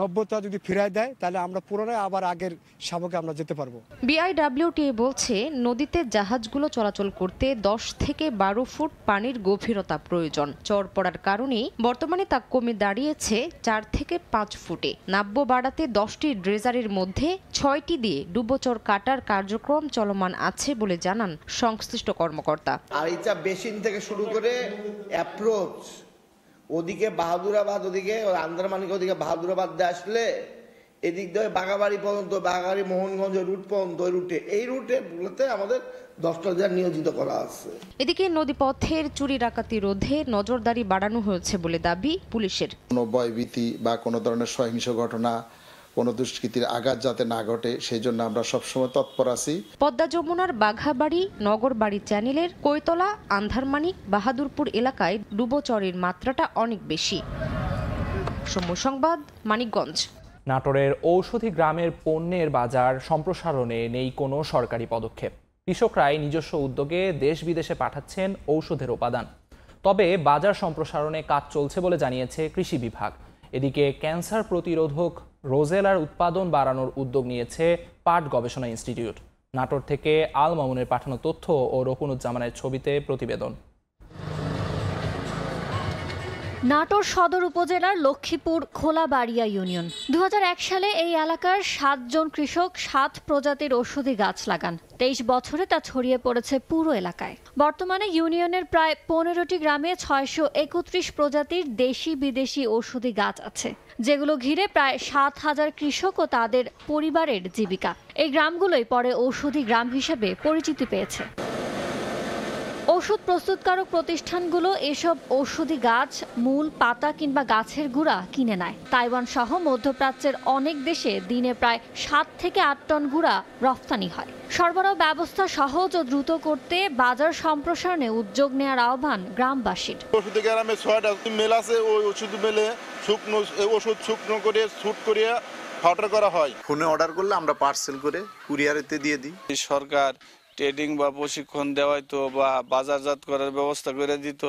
নব্যতা যদি ফিরায় দেয় তাহলে আমরা পুনরায় আবার আগের সাবকে আমরা যেতে পারবো। বিআইডব্লিউটিএ বলছে নদীতে জাহাজগুলো চলাচল করতে 10 থেকে 12 ফুট পানির গভীরতা প্রয়োজন। চর পড়ার কারণে বর্তমানে তা কমে দাঁড়িয়েছে 4 থেকে 5 ফুটে। নাব্য বাড়াতে 10টি ড্রেজারের মধ্যে 6টি দিয়ে ডুবোচর কাটার কার্যক্রম চলমান আছে বলে জানান সংশ্লিষ্ট কর্মকর্তা। আরিচা বেসিন থেকে শুরু করে অ্যাপ্রোচ ওদিকে বাহাদুরাবাদ, ওদিকে আন্দারমানিক, ওদিকে বাহাদুরাবাদ দিয়ে আসলে এদিক দিয়ে বাগাবাড়ি পর্যন্ত, বাগাবাড়ি মোহনগঞ্জ রুট পর্যন্ত, এই রুটে আমাদের 10টা ড্রেজার নিয়োজিত করা আছে। এদিকে নদীপথের চুরি ডাকাতি রোধে নজরদারি বাড়ানো হয়েছে বলে দাবি পুলিশের। কোনো ভয়ভীতি বা কোনো ধরনের সহিংস ঘটনা, কোনো দুষ্কৃতির আঘাত যাতে না ঘটে সেই জন্য আমরা সবসময় তৎপর আছি। পদ্মা যমুনার বাঘাবাড়ি নগরবাড়ি চ্যানেলের কৈতলা, আন্ধারমানিক, বাহাদুরপুর এলাকায় ডুবোচরের মাত্রাটা অনেক বেশি। সময় সংবাদ, মানিকগঞ্জ। নাটোরের ঔষধি গ্রামের পণ্যের বাজার সম্প্রসারণে নেই কোনো সরকারি পদক্ষেপ। কৃষকরাই নিজস্ব উদ্যোগে দেশ বিদেশে পাঠাচ্ছেন ঔষধের উপাদান। তবে বাজার সম্প্রসারণে কাজ চলছে বলে জানিয়েছে কৃষি বিভাগ। এদিকে ক্যান্সার প্রতিরোধক রোজেলার উৎপাদন বাড়ানোর উদ্যোগ নিয়েছে পাট গবেষণা ইনস্টিটিউট। নাটোর থেকে আল মামুনের পাঠানো তথ্য ও রকুনুজ্জামানের ছবিতে প্রতিবেদন। নাটোর সদর উপজেলার লক্ষ্মীপুর খোলাবাড়িয়া ইউনিয়ন। 2001 সালে এই এলাকার 7 জন কৃষক 7 প্রজাতির ঔষধি গাছ লাগান। 23 বছরে তা ছড়িয়ে পড়েছে পুরো এলাকায়। বর্তমানে ইউনিয়নের প্রায় 15টি গ্রামে 631 প্রজাতির দেশি বিদেশি ঔষধি গাছ আছে, যেগুলো ঘিরে প্রায় 7000 কৃষক ও তাদের পরিবারের জীবিকা। এই গ্রামগুলোই পরে ঔষধি গ্রাম হিসেবে পরিচিতি পেয়েছে। ওষুধ প্রস্তুতকারক প্রতিষ্ঠানগুলো এসব ঔষধি গাছ, মূল, পাতা কিংবা গাছের গুঁড়া কিনে নেয়। তাইওয়ান সহ মধ্যপ্রাচ্যের অনেক দেশে দিনে প্রায় 7 থেকে 8 টন গুঁড়া রফতানি হয়। সরবরাহ ব্যবস্থা সহজ ও দ্রুত করতে বাজার সম্প্রসারণে উদ্যোগ নেওয়ার আহ্বান গ্রামবাসীর। ওষুধ গ্রামে 6টা মেল আছে, ওই ওষুধ মেলে শুকনো ওষুধ শুকনো করে শুট করে পাউডার করা হয়। ফোনে অর্ডার করলে আমরা পার্সেল করে কুরিয়ারেতে দিয়ে দিই। সরকার ট্রেডিং বা প্রশিক্ষণ দেওয়াইতো বা বাজারজাত করার ব্যবস্থা করে দিত,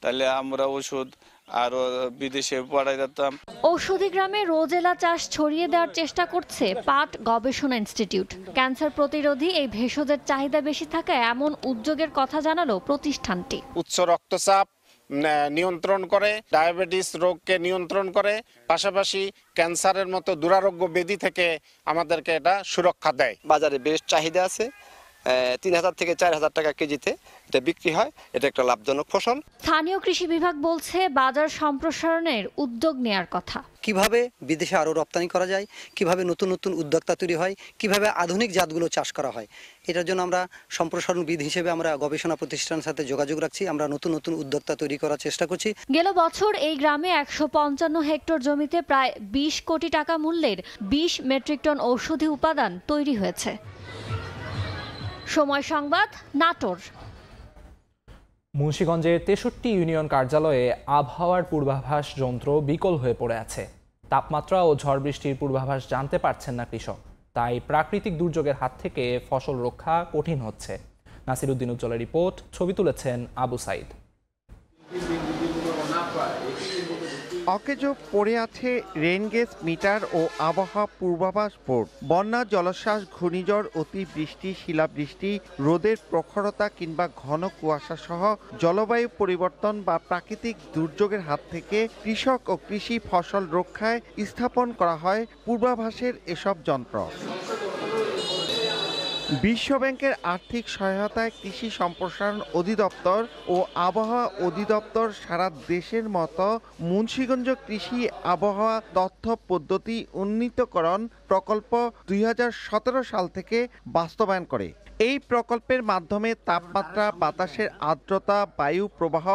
তাহলে আমরা ওষুধ আরো বিদেশে পাঠাই দিতাম। ঔষধি গ্রামে রোজেলা চাষ ছড়িয়ে দেওয়ার চেষ্টা করছে পাট গবেষণা ইনস্টিটিউট। ক্যান্সার প্রতিরোধী এই ভেষজের চাহিদা বেশি থাকায় এমন উদ্যোগের কথা জানালো প্রতিষ্ঠানটি। উচ্চ রক্তচাপ নিয়ন্ত্রণ করে, ডায়াবেটিস রোগকে নিয়ন্ত্রণ করে, পাশাপাশি ক্যান্সারের মতো দুরারোগ্য ব্যাধি থেকে আমাদেরকে এটা সুরক্ষা দেয়। বাজারে বেশ চাহিদা আছে, 3000 থেকে 4000 টাকা কেজিতে এটা বিক্রি হয়। এটা একটা লাভজনক ফসল। স্থানীয় কৃষি বিভাগ বলছে বাজার সম্প্রসারণের উদ্যোগ নেয়ার কথা। কিভাবে বিদেশে আরও রপ্তানি করা যায়, কিভাবে নতুন নতুন উদ্যোক্তা তৈরি হয়, কিভাবে আধুনিক জাতগুলো চাষ করা হয়, এটার জন্য আমরা সম্প্রসারণবিদ হিসেবে আমরা গবেষণা প্রতিষ্ঠানের সাথে যোগাযোগ রাখছি। আমরা নতুন নতুন উদ্যোক্তা তৈরি করার চেষ্টা করছি। গেল বছর এই গ্রামে 155 হেক্টর জমিতে প্রায় 20 কোটি টাকা মূল্যের 20 মেট্রিক টন ঔষধি উপাদান তৈরি হয়েছে। সময় সংবাদ, নাটোর। মুন্সিগঞ্জের 63 ইউনিয়ন কার্যালয়ে আবহাওয়ার পূর্বাভাস যন্ত্র বিকল হয়ে পড়ে আছে। তাপমাত্রা ও ঝড় বৃষ্টির পূর্বাভাস জানতে পারছেন না কৃষক, তাই প্রাকৃতিক দুর্যোগের হাত থেকে ফসল রক্ষা কঠিন হচ্ছে। নাসিরউদ্দিন উজ্জ্বলের রিপোর্ট, ছবি তুলেছেন আবু সাইদ। অকেজো পড়ে আছে রেনগেজ মিটার ও আবহাওয়া পূর্বাভাস বোর্ড। বন্যা, জলোচ্ছ্বাস, ঘূর্ণিঝড়, অতিবৃষ্টি, শিলাবৃষ্টি, রোদের প্রখরতা কিংবা ঘন কুয়াশা সহ জলবায়ু পরিবর্তন বা প্রাকৃতিক দুর্যোগের হাত থেকে কৃষক ও কৃষি ফসল রক্ষায় স্থাপন করা হয় পূর্বাভাসের এসব যন্ত্র। বিশ্ব ব্যাংকের আর্থিক সহায়তায় কৃষি সম্প্রসারণ অধিদপ্তর ও আবহাওয়া অধিদপ্তর সারা দেশের মতো মুন্সিগঞ্জ কৃষি আবহাওয়া তথ্য পদ্ধতি উন্নীতকরণ প্রকল্প 2017 সাল থেকে বাস্তবায়ন করে। এই প্রকল্পের মাধ্যমে তাপমাত্রা, বাতাসের আর্দ্রতা, বায়ু প্রবাহ,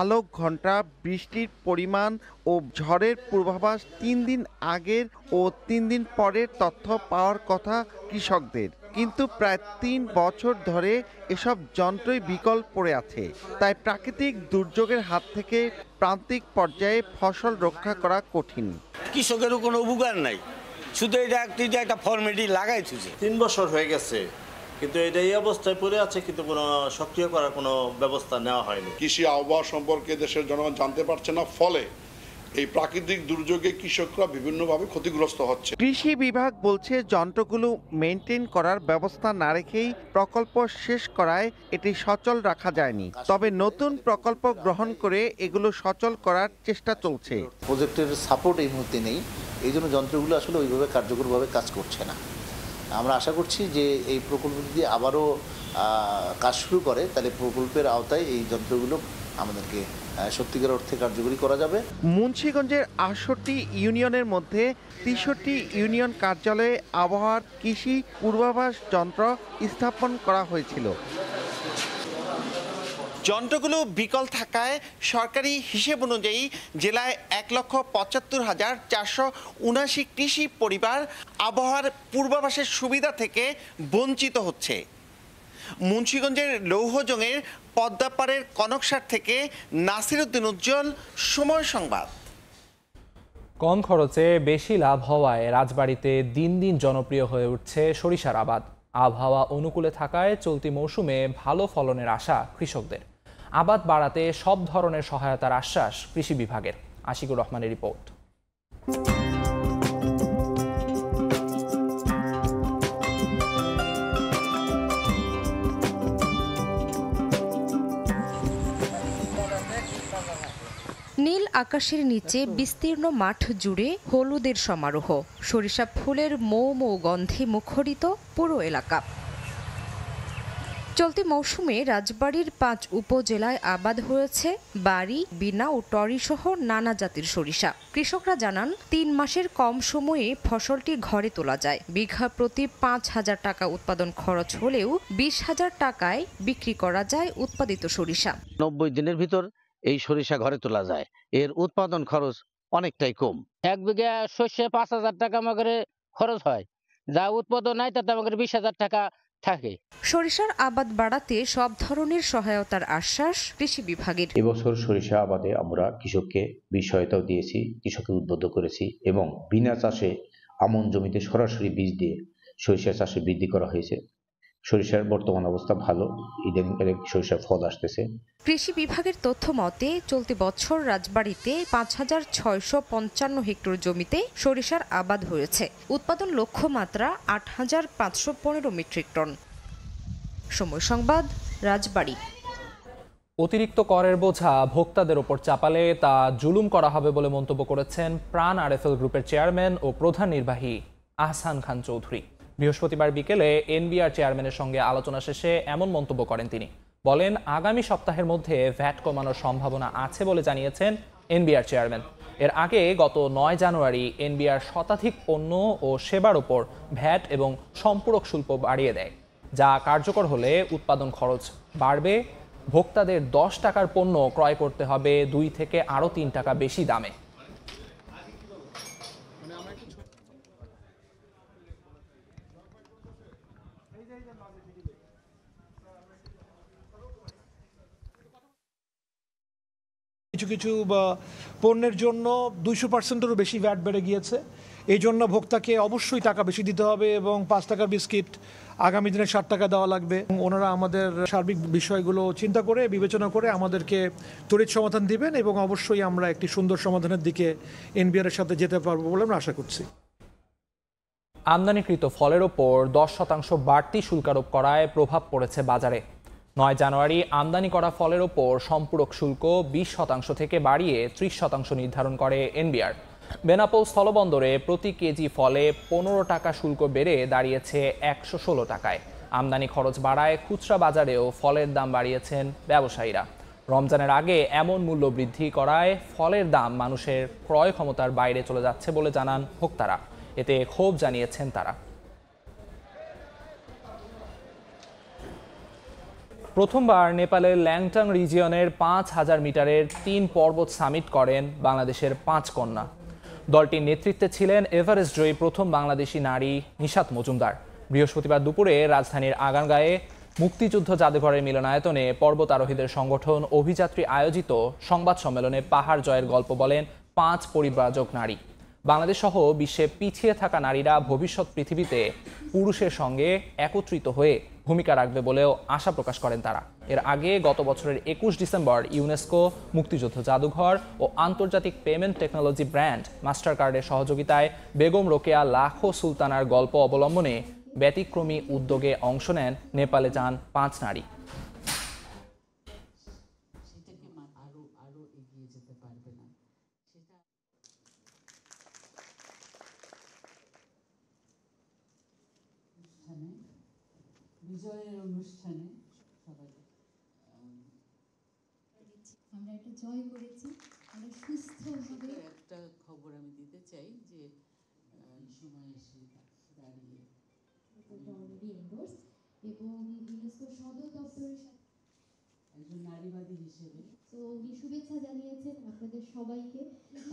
আলোক ঘণ্টা, বৃষ্টির পরিমাণ ও ঝড়ের পূর্বাভাস 3 দিন আগের ও 3 দিন পরের তথ্য পাওয়ার কথা কৃষকদের। কিন্তু প্রায় 3 বছর ধরে এসব যন্ত্রই বিকল পড়ে আছে। তাই প্রাকৃতিক দুর্যোগের হাত থেকে প্রান্তিক পর্যায়ে ফসল রক্ষা করা কঠিন। কৃষকেরও কোনো উপকার নাই, শুধু এটা একটা ফর্মালিটি লাগাই থুছে। 3 বছর হয়ে গেছে, কিন্তু এটা এই অবস্থায় পড়ে আছে, কিন্তু কোনো সক্রিয় করার কোনো ব্যবস্থা নেওয়া হয়নি। কৃষি আবহাওয়া সম্পর্কে দেশের জনগণ জানতে পারছে না, ফলে এই প্রাকৃতিক দুর্যোগে কৃষকরা বিভিন্নভাবে ক্ষতিগ্রস্ত হচ্ছে। কৃষি বিভাগ বলছে যন্ত্রগুলো মেনটেন করার ব্যবস্থা না রেখেই প্রকল্প শেষ করায় এটি সচল রাখা যায়নি। তবে নতুন প্রকল্প গ্রহণ করে এগুলো সচল করার চেষ্টা চলছে। প্রজেক্টের সাপোর্ট এই মুহূর্তে নেই, এই জন্য যন্ত্রগুলো আসলে ওইভাবে কার্যকরভাবে কাজ করছে না। আমরা আশা করছি যে এই প্রকল্প যদি আবারও কাজ শুরু করে, তাহলে প্রকল্পের আওতায় এই যন্ত্রগুলো আমাদেরকে সত্যিকার অর্থে কার্যকরী করা যাবে। মুন্সিগঞ্জের 68 ইউনিয়নের মধ্যে 63 ইউনিয়ন কার্যালয়ে আবহাওয়ার কৃষি পূর্বাভাস যন্ত্র স্থাপন করা হয়েছিল। যন্ত্রগুলো বিকল থাকায় সরকারি হিসেব অনুযায়ী জেলায় 1,75,479 কৃষি পরিবার আবহাওয়ার পূর্বাভাসের সুবিধা থেকে বঞ্চিত হচ্ছে। মুন্সিগঞ্জের লৌহজংয়ের পদ্মাপাড়ের কনকসার থেকে নাসির উদ্দিন উজ্জ্বল, সময় সংবাদ। কম খরচে বেশি লাভ হওয়ায় রাজবাড়ীতে দিন দিন জনপ্রিয় হয়ে উঠছে সরিষার আবাদ। আবহাওয়া অনুকূলে থাকায় চলতি মৌসুমে ভালো ফলনের আশা কৃষকদের। আবাদ বাড়াতে সব ধরনের সহায়তার আশ্বাস কৃষি বিভাগের। আশিকুর রহমানের রিপোর্ট। নীল আকাশের নিচে বিস্তীর্ণ মাঠ জুড়ে হলুদের সমারোহ, সরিষা ফুলের মৌ মৌ গন্ধে মুখরিত পুরো এলাকা। চলতি মৌসুমে রাজবাড়ীর 5 উপজেলায় আবাদ হয়েছে বাড়ি, বিনা ও টরি সহ নানা জাতির সরিষা। কৃষকরা জানান 3 মাসের কম সময়ে ফসলটি ঘরে তোলা যায়। বিঘা প্রতি 5,000 টাকা উৎপাদন খরচ হলেও 20,000 টাকায় বিক্রি করা যায় উৎপাদিত সরিষা। 90 দিনের ভিতর এই সরিষা ঘরে তোলা যায়। এর উৎপাদন খরচ অনেকটাই কম। 1 বিঘা শস্যে 5,000 টাকা আমাদের খরচ হয়, যা উৎপাদন নাই তাতে আমাদের 20,000 টাকা থাকে। সরিষার আবাদ বাড়াতে সব ধরনের সহায়তার আশ্বাস কৃষি বিভাগের। এবছর সরিষা আবাদে আমরা কৃষককে বীজ সহায়তাও দিয়েছি, কৃষককে উদ্বুদ্ধ করেছি এবং বিনা চাষে আমন জমিতে সরাসরি বীজ দিয়ে সরিষা চাষে বৃদ্ধি করা হয়েছে। সরিষার বর্তমান অবস্থা ভালো, ইদানিং সরিষার ফল আসতেছে। কৃষি বিভাগের তথ্য মতে চলতি বছর রাজবাড়ীতে 5,655 হেক্টর জমিতে সরিষার আবাদ হয়েছে। উৎপাদন লক্ষ্যমাত্রা 8,515 মেট্রিক টন। সময় সংবাদ, রাজবাড়ী। অতিরিক্ত করের বোঝা ভোক্তাদের ওপর চাপালে তা জুলুম করা হবে বলে মন্তব্য করেছেন প্রাণ আরএফএল গ্রুপের চেয়ারম্যান ও প্রধান নির্বাহী আহসান খান চৌধুরী। বৃহস্পতিবার বিকেলে এনবিআর চেয়ারম্যানের সঙ্গে আলোচনা শেষে এমন মন্তব্য করেন তিনি। বলেন, আগামী সপ্তাহের মধ্যে ভ্যাট কমানোর সম্ভাবনা আছে বলে জানিয়েছেন এনবিআর চেয়ারম্যান। এর আগে গত 9 জানুয়ারি এনবিআর শতাধিক পণ্য ও সেবার ওপর ভ্যাট এবং সম্পূরক শুল্ক বাড়িয়ে দেয়, যা কার্যকর হলে উৎপাদন খরচ বাড়বে। ভোক্তাদের 10 টাকার পণ্য ক্রয় করতে হবে 2 থেকে আরও 3 টাকা বেশি দামে। কিছু কিছু পণ্যের জন্য 200%-এরও বেশি ভ্যাট বেড়ে গিয়েছে। এই জন্য ভোক্তাকে অবশ্যই টাকা বেশি দিতে হবে এবং 5 টাকার বিস্কিট আগামী দিনে 60 টাকা দেওয়া লাগবে। ওনারা আমাদের সার্বিক বিষয়গুলো চিন্তা করে বিবেচনা করে আমাদেরকে তড়িৎ সমাধান দিবেন এবং অবশ্যই আমরা একটি সুন্দর সমাধানের দিকে এনবিআর এর সাথে যেতে পারবো বলে আমরা আশা করছি। আমদানিকৃত ফলের ওপর 10% বাড়তি শুল্ক আরোপ করায় প্রভাব পড়েছে বাজারে। 9 জানুয়ারি আমদানি করা ফলের ওপর সম্পূরক শুল্ক 20% থেকে বাড়িয়ে 30% নির্ধারণ করে এনবিআর। বেনাপোল স্থলবন্দরে প্রতি কেজি ফলে 15 টাকা শুল্ক বেড়ে দাঁড়িয়েছে 116 টাকায়। আমদানি খরচ বাড়ায় খুচরা বাজারেও ফলের দাম বাড়িয়েছেন ব্যবসায়ীরা। রমজানের আগে এমন মূল্য বৃদ্ধি করায় ফলের দাম মানুষের ক্রয় ক্ষমতার বাইরে চলে যাচ্ছে বলে জানান ভোক্তারা। এতে ক্ষোভ জানিয়েছেন তারা। প্রথমবার নেপালের ল্যাংটাং রিজিয়নের 5000 মিটারের 3 পর্বত সামিট করেন বাংলাদেশের 5 কন্যা। দলটির নেতৃত্বে ছিলেন এভারেস্ট জয়ী প্রথম বাংলাদেশি নারী নিশাত মজুমদার। বৃহস্পতিবার দুপুরে রাজধানীর আগারগাঁয়ে মুক্তিযুদ্ধ জাদুঘরের মিলনায়তনে পর্বতারোহীদের সংগঠন অভিযাত্রী আয়োজিত সংবাদ সম্মেলনে পাহাড় জয়ের গল্প বলেন 5 পরিব্রাজক নারী। বাংলাদেশ সহ বিশ্বে পিছিয়ে থাকা নারীরা ভবিষ্যৎ পৃথিবীতে পুরুষের সঙ্গে একত্রিত হয়ে ভূমিকা রাখবে বলেও আশা প্রকাশ করেন তারা। এর আগে গত বছরের 21 ডিসেম্বর ইউনেস্কো, মুক্তিযুদ্ধ জাদুঘর ও আন্তর্জাতিক পেমেন্ট টেকনোলজি ব্র্যান্ড মাস্টার কার্ডের সহযোগিতায় বেগম রোকেয়া লাখো সুলতানার গল্প অবলম্বনে ব্যতিক্রমী উদ্যোগে অংশ নেন নেপালে যান 5 নারী। বিজয়ের অনুষ্ঠানে সবাই আমরা একটা জয় করেছি, আমরা সুস্থভাবে। একটা খবর আমি দিতে চাই যে সময় এসে দাঁড়িয়ে অলরেডি এন্ডোর্স এবং ইউনেস্কো সদর দপ্তরের সাথে একজন নারীবাদী হিসেবে তো উনি শুভেচ্ছা জানিয়েছেন আপনাদের সবাইকে।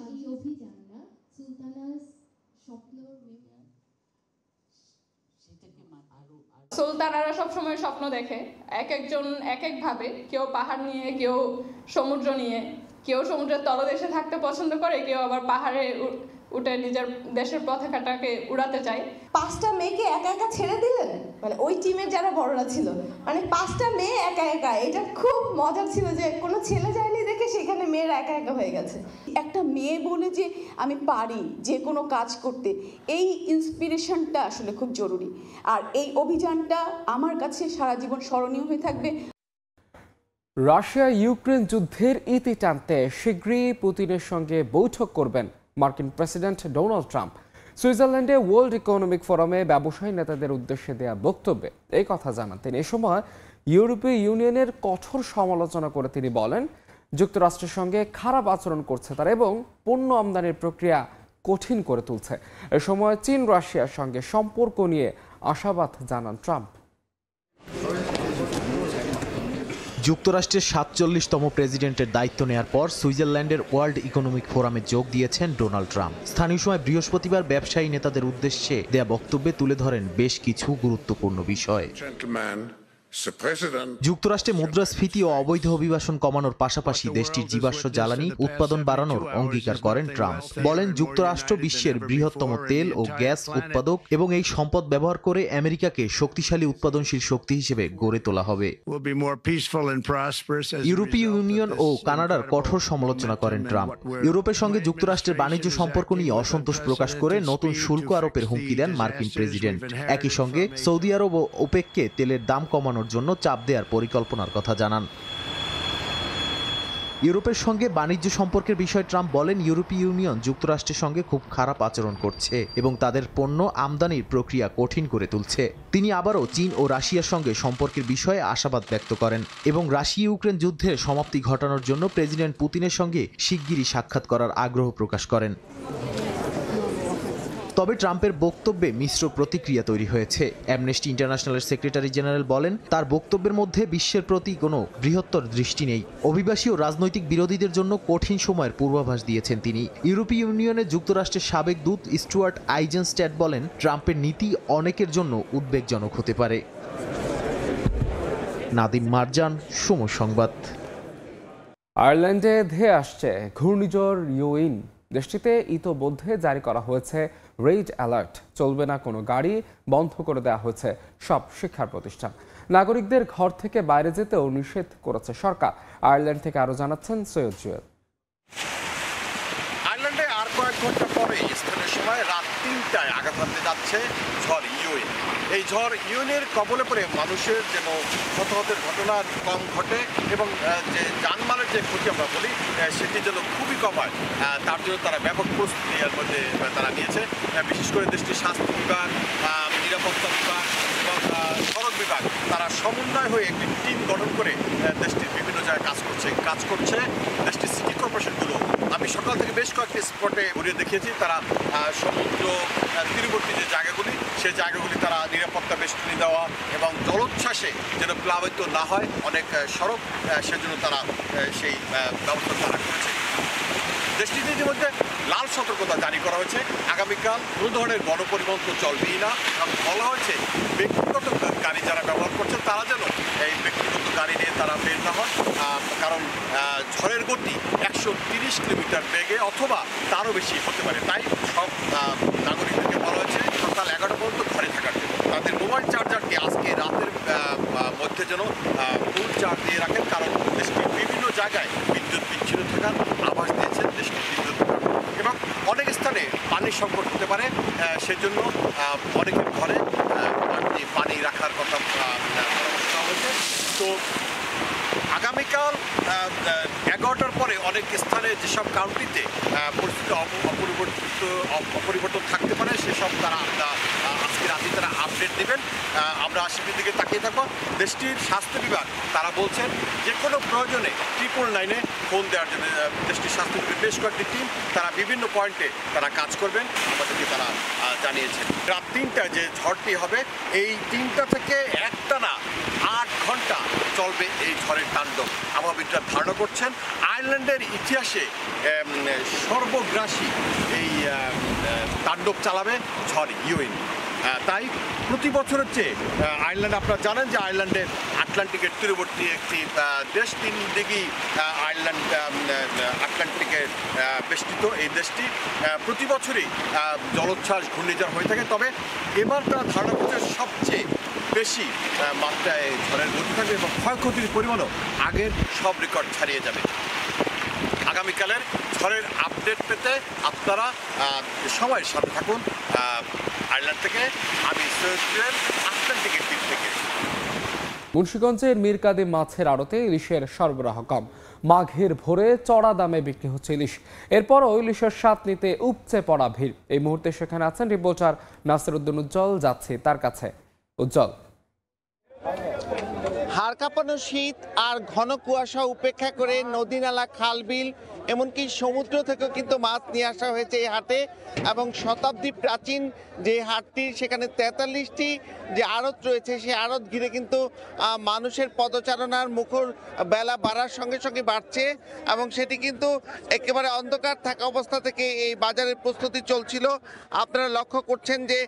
এই অভিযানটা সুলতানাস স্বপ্ন সুলতানারা সবসময় স্বপ্ন দেখে, এক একজন এক একভাবে। কেউ পাহাড় নিয়ে, কেউ সমুদ্র নিয়ে, কেউ সমুদ্রের তলদেশে থাকতে পছন্দ করে, কেউ আবার পাহাড়ে উঠে নিজের দেশের পতাকাটাকে উড়াতে চায়। 5টা মেয়েকে একা একা ছেড়ে দিলেন, মানে ওই টিমের যারা বড়রা ছিল, মানে 5টা মেয়ে একা একা। এটা খুব মজার ছিল যে কোনো ছেলে যায়নি দেখে সেখানে মেয়েরা একা একা হয়ে গেছে। একটা মেয়ে বলে যে আমি পারি যে কোনো কাজ করতে, এই ইন্সপিরেশনটা আসলে খুব জরুরি। আর এই অভিযানটা আমার কাছে সারা জীবন স্মরণীয় হয়ে থাকবে। রাশিয়া ইউক্রেন যুদ্ধের ইতি টানতে শীঘ্রই পুতিনের সঙ্গে বৈঠক করবেন মার্কিন প্রেসিডেন্ট ডোনাল্ড ট্রাম্প। সুইজারল্যান্ডে ওয়ার্ল্ড ইকোনমিক ফোরামে ব্যবসায়ী নেতাদের উদ্দেশ্যে দেয়া বক্তব্যে এই কথা জানান তিনি। এ সময় ইউরোপীয় ইউনিয়নের কঠোর সমালোচনা করে তিনি বলেন, যুক্তরাষ্ট্রের সঙ্গে খারাপ আচরণ করছে তারা এবং পণ্য আমদানির প্রক্রিয়া কঠিন করে তুলছে। এ সময় চীন রাশিয়ার সঙ্গে সম্পর্ক নিয়ে আশাবাদ জানান ট্রাম্প। যুক্তরাষ্ট্রের 47তম প্রেসিডেন্টের দায়িত্ব নেয়ার পর সুইজারল্যান্ডের ওয়ার্ল্ড ইকোনমিক ফোরামে যোগ দিয়েছেন ডোনাল্ড ট্রাম্প। স্থানীয় সময় বৃহস্পতিবার ব্যবসায়ী নেতাদের উদ্দেশ্যে দেয়া বক্তব্যে তুলে ধরেন বেশ কিছু গুরুত্বপূর্ণ বিষয়। যুক্তরাষ্ট্রে মুদ্রাস্ফীতি ও অবৈধ অভিবাসন কমানোর পাশাপাশি দেশটির জীবাশ্ম জ্বালানি উৎপাদন বাড়ানোর অঙ্গীকার করেন ট্রাম্প। বলেন, যুক্তরাষ্ট্র বিশ্বের বৃহত্তম তেল ও গ্যাস উৎপাদক এবং এই সম্পদ ব্যবহার করে আমেরিকাকে শক্তিশালী উৎপাদনশীল শক্তি হিসেবে গড়ে তোলা হবে। ইউরোপীয় ইউনিয়ন ও কানাডার কঠোর সমালোচনা করেন ট্রাম্প। ইউরোপের সঙ্গে যুক্তরাষ্ট্রের বাণিজ্য সম্পর্ক নিয়ে অসন্তোষ প্রকাশ করে নতুন শুল্ক আরোপের হুমকি দেন মার্কিন প্রেসিডেন্ট। একই সঙ্গে সৌদি আরব ও ওপেককে তেলের দাম কমানোর জন্য চাপ দেওয়ার পরিকল্পনার কথা জানান। ইউরোপের সঙ্গে বাণিজ্য সম্পর্কের বিষয়ে ট্রাম্প বলেন, ইউরোপীয় ইউনিয়ন যুক্তরাষ্ট্রের সঙ্গে খুব খারাপ আচরণ করছে এবং তাদের পণ্য আমদানির প্রক্রিয়া কঠিন করে তুলছে। তিনি আবারও চীন ও রাশিয়ার সঙ্গে সম্পর্কের বিষয়ে আশাবাদ ব্যক্ত করেন এবং রাশিয়া ইউক্রেন যুদ্ধের সমাপ্তি ঘটানোর জন্য প্রেসিডেন্ট পুতিনের সঙ্গে শিগগিরই সাক্ষাৎ করার আগ্রহ প্রকাশ করেন। তবে ট্রাম্পের বক্তব্যে মিশ্র প্রতিক্রিয়া তৈরি হয়েছে। অ্যামনেস্টি ইন্টারন্যাশনালের সেক্রেটারি জেনারেল বলেন, তার বক্তব্যের মধ্যে বিশ্বের প্রতি কোনো বৃহত্তর দৃষ্টি নেই। অভিবাসী ও রাজনৈতিক বিরোধীদের জন্য কঠিন সময়ের পূর্বাভাস দিয়েছেন তিনি। ইউরোপীয় ইউনিয়নে যুক্তরাষ্ট্রের সাবেক দূত স্টুয়ার্ট আইজেনস্ট্যাট বলেন, ট্রাম্পের নীতি অনেকের জন্য উদ্বেগজনক হতে পারে। নাদিম মারজান, সময় সংবাদ। আয়ারল্যান্ডে ধেয়ে আসছে ঘূর্ণিঝড় ইউইন। দেশটিতে ইতোমধ্যে জারি করা হয়েছে রেড অ্যালার্ট। চলবে না কোনো গাড়ি, বন্ধ করে দেওয়া হয়েছে সব শিক্ষা প্রতিষ্ঠান। নাগরিকদের ঘর থেকে বাইরে যেতেও নিষেধ করেছে সরকার। আয়ারল্যান্ড থেকে আরো জানাচ্ছেন সৈয়দ জুয়েল। আয়ারল্যান্ডে আর কয়েক ঘন্টা পরে স্থানীয় সময় রাত 3টায় আঘাত হানতে যাচ্ছে ঝড় ইউইন। এই ঝড় ইউইনের কবলে পড়ে মানুষের যেন হতাহতের ঘটনা কম ঘটে এবং যে জানমালের যে ক্ষতি আমরা বলি সেটি যেন খুবই কম হয়, তার জন্য তারা ব্যাপক প্রস্তুতি এর মধ্যে তারা নিয়েছে। বিশেষ করে দেশটির স্বাস্থ্য বিভাগ, নিরাপত্তা বিভাগ এবং সড়ক বিভাগ তারা সমন্বয় হয়ে একটি টিম গঠন করে দেশটির বিভিন্ন জায়গায় কাজ করছে দেশটির সিটি কর্পোরেশনগুলো। আমি সকাল থেকে বেশ কয়েকটি স্পটে ঘুরিয়ে দেখিয়েছি, তারা সমুদ্র তীরবর্তী যে জায়গাগুলি সেই জায়গাগুলি তারা নিরাপত্তা বেষ্টনী দেওয়া এবং জলোচ্ছ্বাসে যেন প্লাবিত না হয় অনেক সড়ক, সেজন্য তারা সেই ব্যবস্থা তারা করেছে। দেশটিতে ইতিমধ্যে লাল সতর্কতা জারি করা হয়েছে, আগামীকাল কোনো ধরনের গণপরিবহন তো চলবেই না। এবং বলা হয়েছে ব্যক্তিগত গাড়ি যারা ব্যবহার করছেন তারা যেন এই ব্যক্তিগত গাড়ি নিয়ে তারা বের না হন, কারণ ঝড়ের গতি 130 কিলোমিটার বেগে অথবা তারও বেশি হতে পারে। তাই সব নাগরিকদেরকে বলা হয়েছে সকাল 11টা পর্যন্ত ঘরে থাকার জন্য। তাদের মোবাইল চার্জারটি আজকে রাতের মধ্যে যেন ফুল চার্জ দিয়ে রাখেন, কারণ দেশটির বিভিন্ন জায়গায় বিদ্যুৎ বিচ্ছিন্ন থাকার আভাস দিয়েছেন দেশটির বিদ্যুৎ বিভাগ। এবং অনেক স্থানে পানির সংকট হতে পারে, সেজন্য অনেকের ঘরে পানি রাখার কথা পরামর্শ দেওয়া হয়েছে। তো আগামীকাল 11টার পরে অনেক স্থানে যেসব কাউন্টিতে পরিস্থিতি অপরিবর্তন থাকতে পারে সেসব তারা আজকে রাতে তারা আপডেট দেবেন। আমরা সেটির দিকে তাকিয়ে থাকবো। দেশটির স্বাস্থ্য বিভাগ তারা বলছেন যে কোনো প্রয়োজনে 999-এ ফোন দেওয়ার জন্য দেশটির স্বাস্থ্য বিভাগের বেশ কয়েকটি টিম তারা বিভিন্ন পয়েন্টে তারা কাজ করবেন আমাদেরকে তারা জানিয়েছেন। রাত 3টায় যে ঝড়টি হবে এই 3টা থেকে একটানা 8 ঘন্টা চলবে এই ঝড়ের তাণ্ডব। আবহাওয়াবিদরা ধারণা করছেন আয়ারল্যান্ডের ইতিহাসে সর্বগ্রাসী এই তাণ্ডব চালাবে ঝড় ইউইন। তাই প্রতি বছরের চেয়ে আয়ারল্যান্ড, আপনারা জানেন যে আয়ারল্যান্ডের আটলান্টিকের তীরবর্তী একটি দেশ, 3 দিকেই আয়ারল্যান্ড আটলান্টিকের বেষ্টিত। এই দেশটি প্রতি বছরই জলোচ্ছ্বাস ঘূর্ণিঝড় হয়ে থাকে, তবে এবার তারা ধারণা করছে সবচেয়ে বেশি মাত্রায় ঝড়ের গতি থাকবে এবং ক্ষয়ক্ষতির পরিমাণও আগের সব রেকর্ড ছাড়িয়ে যাবে। আগামীকালের ঝড়ের আপডেট পেতে আপনারা সময়ের সাথে থাকুন। আয়ারল্যান্ড থেকে আমি সৈয়দ জুয়েল, আটলান্টিকের তীর থেকে। মুন্সিগঞ্জের মীরকাদিম মাছের আড়তে ইলিশের সরবরাহ কম, মাঘের ভোরে চড়া দামে বিক্রি হচ্ছে ইলিশ। এরপরও ইলিশের স্বাদ নিতে উপচে পড়া ভিড়। এই মুহূর্তে সেখানে আছেন রিপোর্টার নাসিরউদ্দিন উজ্জ্বল, যাচ্ছে তার কাছে। উজ্জ্বল, হাড় কাঁপানো শীত আর ঘন কুয়াশা উপেক্ষা করে নদী নালা, খাল বিল এমনকি সমুদ্র থেকেও কিন্তু মাছ নিয়ে আসা হয়েছে এই হাটে। এবং শতাব্দী প্রাচীন যে হাটটি, সেখানে 43টি যে আড়ত রয়েছে সেই আড়ত ঘিরে কিন্তু মানুষের পদচারণার মুখর বেলা বাড়ার সঙ্গে সঙ্গে বাড়ছে এবং সেটি কিন্তু একেবারে অন্ধকার থাকা অবস্থা থেকে এই বাজারের প্রস্তুতি চলছিল। আপনারা লক্ষ্য করছেন যে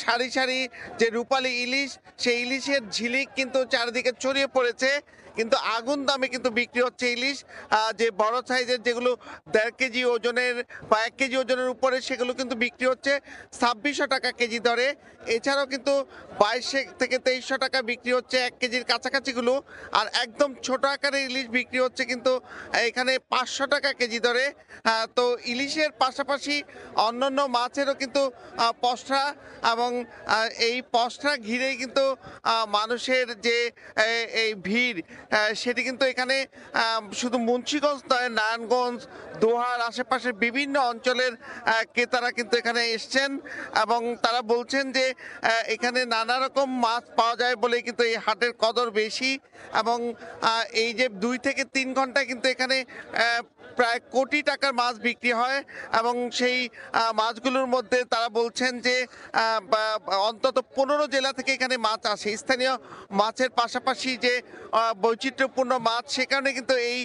সারি সারি যে রূপালী ইলিশ, সেই ইলিশের ঝিলিক কিন্তু চারিদিকে ছড়িয়ে পড়েছে, কিন্তু আগুন দামে কিন্তু বিক্রি হচ্ছে ইলিশ। যে বড় সাইজের যেগুলো 1.5 কেজি ওজনের বা 1 কেজি ওজনের উপরে, সেগুলো কিন্তু বিক্রি হচ্ছে 2600 টাকা কেজি দরে। এছাড়াও কিন্তু 2200 থেকে 2300 টাকা বিক্রি হচ্ছে 1 কেজির কাছাকাছিগুলো। আর একদম ছোট আকারের ইলিশ বিক্রি হচ্ছে কিন্তু এখানে 500 টাকা কেজি দরে। তো ইলিশের পাশাপাশি অন্যান্য মাছেরও কিন্তু পসরা, এবং এই পসরা ঘিরেই কিন্তু মানুষের যে এই ভিড়, সেটি কিন্তু এখানে শুধু মুন্সিগঞ্জ নয়, নারায়ণগঞ্জ, দোহার আশেপাশের বিভিন্ন অঞ্চলের ক্রেতারা কিন্তু এখানে এসছেন এবং তারা বলছেন যে এখানে নানা রকম মাছ পাওয়া যায় বলে কিন্তু এই হাটের কদর বেশি। এবং এই যে 2 থেকে 3 ঘন্টায় কিন্তু এখানে প্রায় কোটি টাকার মাছ বিক্রি হয় এবং সেই মাছগুলোর মধ্যে তারা বলছেন যে অন্তত 15 জেলা থেকে এখানে মাছ আসে। স্থানীয় মাছের পাশাপাশি যে বৈচিত্র্যপূর্ণ মাছ, সে কারণে কিন্তু এই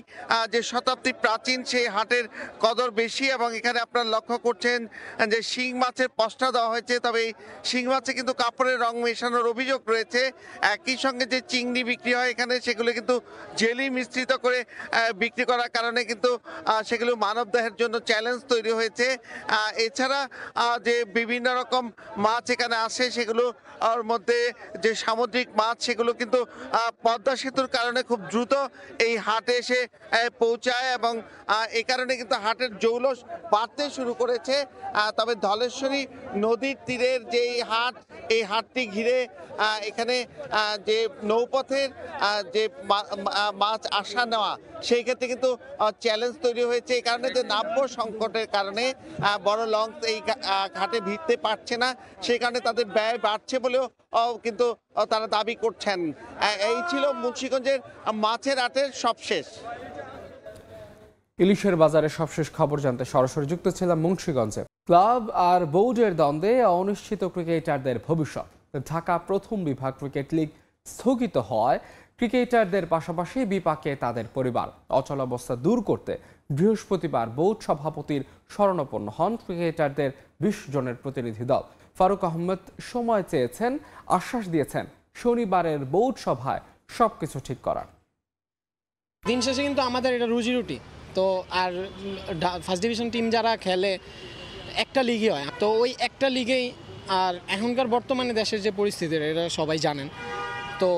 যে শতাব্দী প্রাচীন সেই হাটের কদর বেশি। এবং এখানে আপনারা লক্ষ্য করছেন যে শিং মাছের পসরা দেওয়া হয়েছে, তবে এই শিং মাছে কিন্তু কাপড়ের রং মেশানোর অভিযোগ রয়েছে। একই সঙ্গে যে চিংড়ি বিক্রি হয় এখানে, সেগুলো কিন্তু জেলি মিশ্রিত করে বিক্রি করার কারণে কিন্তু সেগুলো মানবদেহের জন্য চ্যালেঞ্জ তৈরি হয়েছে। এছাড়া যে বিভিন্ন রকম মাছ এখানে আসে, সেগুলো ওর মধ্যে যে সামুদ্রিক মাছ, সেগুলো কিন্তু পদ্মা সেতুর কারণে খুব দ্রুত এই হাটে এসে পৌঁছায় এবং এই কারণে কিন্তু হাটের জৌলস বাড়তে শুরু করেছে। তবে ধলেশ্বরী নদীর তীরের যে হাট, এই হাটটি ঘিরে এখানে যে নৌপথের যে মাছ আসা নেওয়া, সেই ক্ষেত্রে কিন্তু চ্যালেঞ্জ তৈরি তৈরি হয়েছে এই কারণে যে নাব্য সংকটের কারণে বড় লঞ্চ এই ঘাটে ভিড়তে পারছে না, সেই কারণে তাদের ব্যয় বাড়ছে বলেও কিন্তু তারা দাবি করছেন। এই ছিল মুন্সিগঞ্জের মাছের হাটের সবশেষ। ইলিশের বাজারে সবশেষ খবর জানতে সরাসরি যুক্ত ছিলাম মুন্সিগঞ্জে। ক্লাব আর বোর্ডের দ্বন্দ্বে অনিশ্চিত ক্রিকেটারদের ভবিষ্যৎ। ঢাকা প্রথম বিভাগ ক্রিকেট লিগ স্থগিত হয়, ক্রিকেটারদের পাশাপাশি বিপাকে তাদের পরিবার। অচলাবস্থা দূর করতে বৃহস্পতিবার বোর্ড সভাপতির শরণাপন্ন হন ক্রিকেটারদের 20 জনের প্রতিনিধি দল। ফারুক আহমেদ সময় চেয়েছেন, আশ্বাস দিয়েছেন শনিবারের বোর্ড সভায় সবকিছু ঠিক করার। দিন শেষে কিন্তু আমাদের এটা রুজি রুটি তো, আর ফার্স্ট ডিভিশন টিম যারা খেলে একটা লিগই হয়, তো ওই একটা লিগেই, আর এখনকার বর্তমানে দেশের যে পরিস্থিতি এটা সবাই জানেন, তো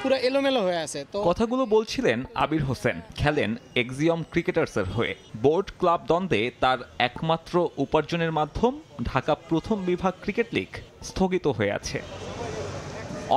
পুরো এলোমেলো হয়ে আছে। তো কথাগুলো বলছিলেন আবির হোসেন, খেলেন এক্সিয়ম ক্রিকেটার্সের হয়ে। বোর্ড ক্লাব দ্বন্দ্বে তার একমাত্র উপার্জনের মাধ্যম ঢাকা প্রথম বিভাগ ক্রিকেট লিগ স্থগিত হয়ে আছে।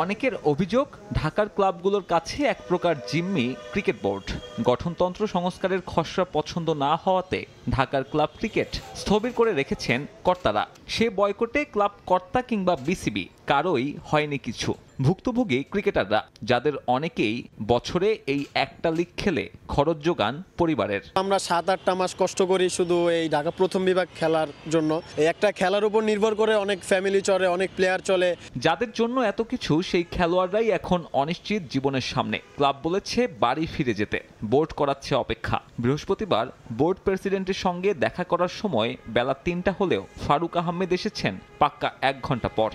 অনেকের অভিযোগ, ঢাকার ক্লাবগুলোর কাছে এক প্রকার জিম্মি ক্রিকেট বোর্ড। গঠনতন্ত্র সংস্কারের খসড়া পছন্দ না হওয়াতে ঢাকার ক্লাব ক্রিকেট স্থবির করে রেখেছেন কর্তারা। সে বয়কটে ক্লাব কর্তা কিংবা বিসিবি কারোই হয়নি কিছু। ভুক্তভোগী ক্রিকেটাররা, যাদের অনেকেই বছরে এই একটা লিগ খেলে খরচ যোগান পরিবারের। আমরা 7-8টা মাস কষ্ট করি শুধু এই ঢাকা প্রথম বিভাগ খেলার জন্য। এই একটা খেলার উপর নির্ভর করে অনেক ফ্যামিলি চলে, অনেক প্লেয়ার চলে। যাদের জন্য এত কিছু, সেই খেলোয়াড়রাই এখন অনিশ্চিত জীবনের সামনে। ক্লাব বলেছে বাড়ি ফিরে যেতে, বোর্ড করাচ্ছে অপেক্ষা। বৃহস্পতিবার বোর্ড প্রেসিডেন্টের সঙ্গে দেখা করার সময় বেলা 3টা হলেও ফারুক আহমেদ এসেছেন পাক্কা 1 ঘন্টা পর।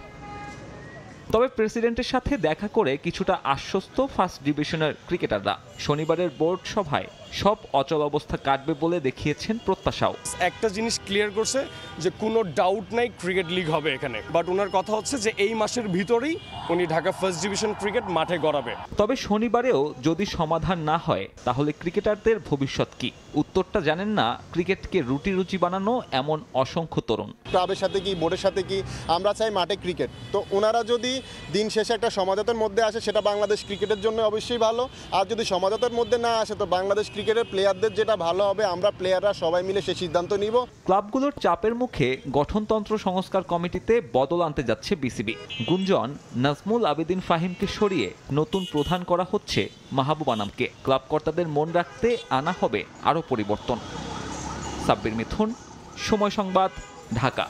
তবে প্রেসিডেন্টের সাথে দেখা করে কিছুটা আশ্বস্ত ফার্স্ট ডিভিশনের ক্রিকেটাররা। শনিবারের বোর্ড সভায় সব অচল অবস্থা কাটবে বলে দেখিয়েছেন প্রত্যাশাও। একটা জিনিস ক্লিয়ার করছে যে কোনো ডাউট নাই ক্রিকেট লিগ হবে এখানে, বাট ওনার কথা হচ্ছে যে এই মাসের ভিতরেই উনি ঢাকা ফার্স্ট ডিভিশন ক্রিকেট মাঠে গড়াবে। তবে শনিবারেও যদি সমাধান না হয়, তাহলে ক্রিকেটারদের ভবিষ্যৎ কি? উত্তরটা জানেন না ক্রিকেটকে রুটি রুচি বানানো এমন অসংখ্য তরুণ। ক্লাবের সাথে কি, বোর্ডের সাথে কি, আমরা চাই মাঠে ক্রিকেট। তো ওনারা যদি দিন শেষে একটা সমাধানের মধ্যে আসে, সেটা বাংলাদেশ ক্রিকেটের জন্য অবশ্যই ভালো। আর যদি সমাধানের মধ্যে না আসে, তো বাংলাদেশ ক্রিকেটের প্লেয়ারদের যেটা ভালো হবে, আমরা প্লেয়াররা সবাই মিলে সেই সিদ্ধান্ত নিব। ক্লাবগুলোর চাপের মুখে গঠনতন্ত্র সংস্কার কমিটিতে বদল আনতে যাচ্ছে বিসিবি। গুঞ্জন, নাজমুল আবেদিন ফাহিমকে সরিয়ে নতুন প্রধান করা হচ্ছে মাহবুব আনামকে। ক্লাব কর্তাদের মন রাখতে আনা হবে আরও পরিবর্তন। সাব্বির মিথুন, সময় সংবাদ, ঢাকা।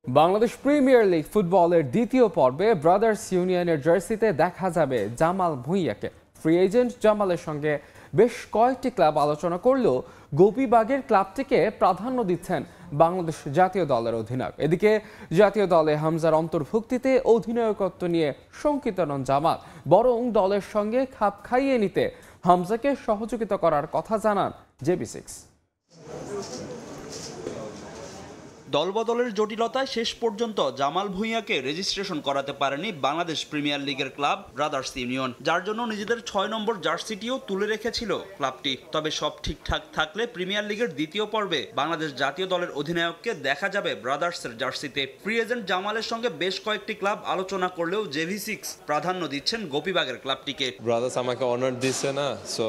বাংলাদেশ প্রিমিয়ার লিগ ফুটবলের দ্বিতীয় পর্বে ব্রাদার্স ইউনিয়নের জার্সিতে দেখা যাবে জামাল ভুঁইয়াকে। ফ্রি এজেন্ট জামালের সঙ্গে বেশ কয়েকটি ক্লাব আলোচনা করলেও গোপীবাগের ক্লাবটিকে প্রাধান্য দিচ্ছেন বাংলাদেশ জাতীয় দলের অধিনায়ক। এদিকে জাতীয় দলে হামজার অন্তর্ভুক্তিতে অধিনায়কত্ব নিয়ে শঙ্কিত নন জামাল, বরং দলের সঙ্গে খাপ খাইয়ে নিতে হামজাকে সহযোগিতা করার কথা জানান JB6। দলবদলের জটিলতায় শেষ পর্যন্ত জামাল ভুঁইয়াকে রেজিস্ট্রেশন করাতে পারেনি বাংলাদেশ প্রিমিয়ার লিগের ক্লাব ব্রাদার্স ইউনিয়ন, যার জন্য নিজেদের 6 নম্বর জার্সিটিও তুলে রেখেছিল ক্লাবটি। তবে সব ঠিকঠাক থাকলে প্রিমিয়ার লিগের দ্বিতীয় পর্বে বাংলাদেশ জাতীয় দলের অধিনায়ককে দেখা যাবে ব্রাদার্সের জার্সিতে। ফ্রি এজেন্ট জামালের সঙ্গে বেশ কয়েকটি ক্লাব আলোচনা করলেও JV6 প্রাধান্য দিচ্ছেন গোপীবাগের ক্লাবটিকে। ব্রাদার্স আমাকে অনার দিচ্ছে না, সো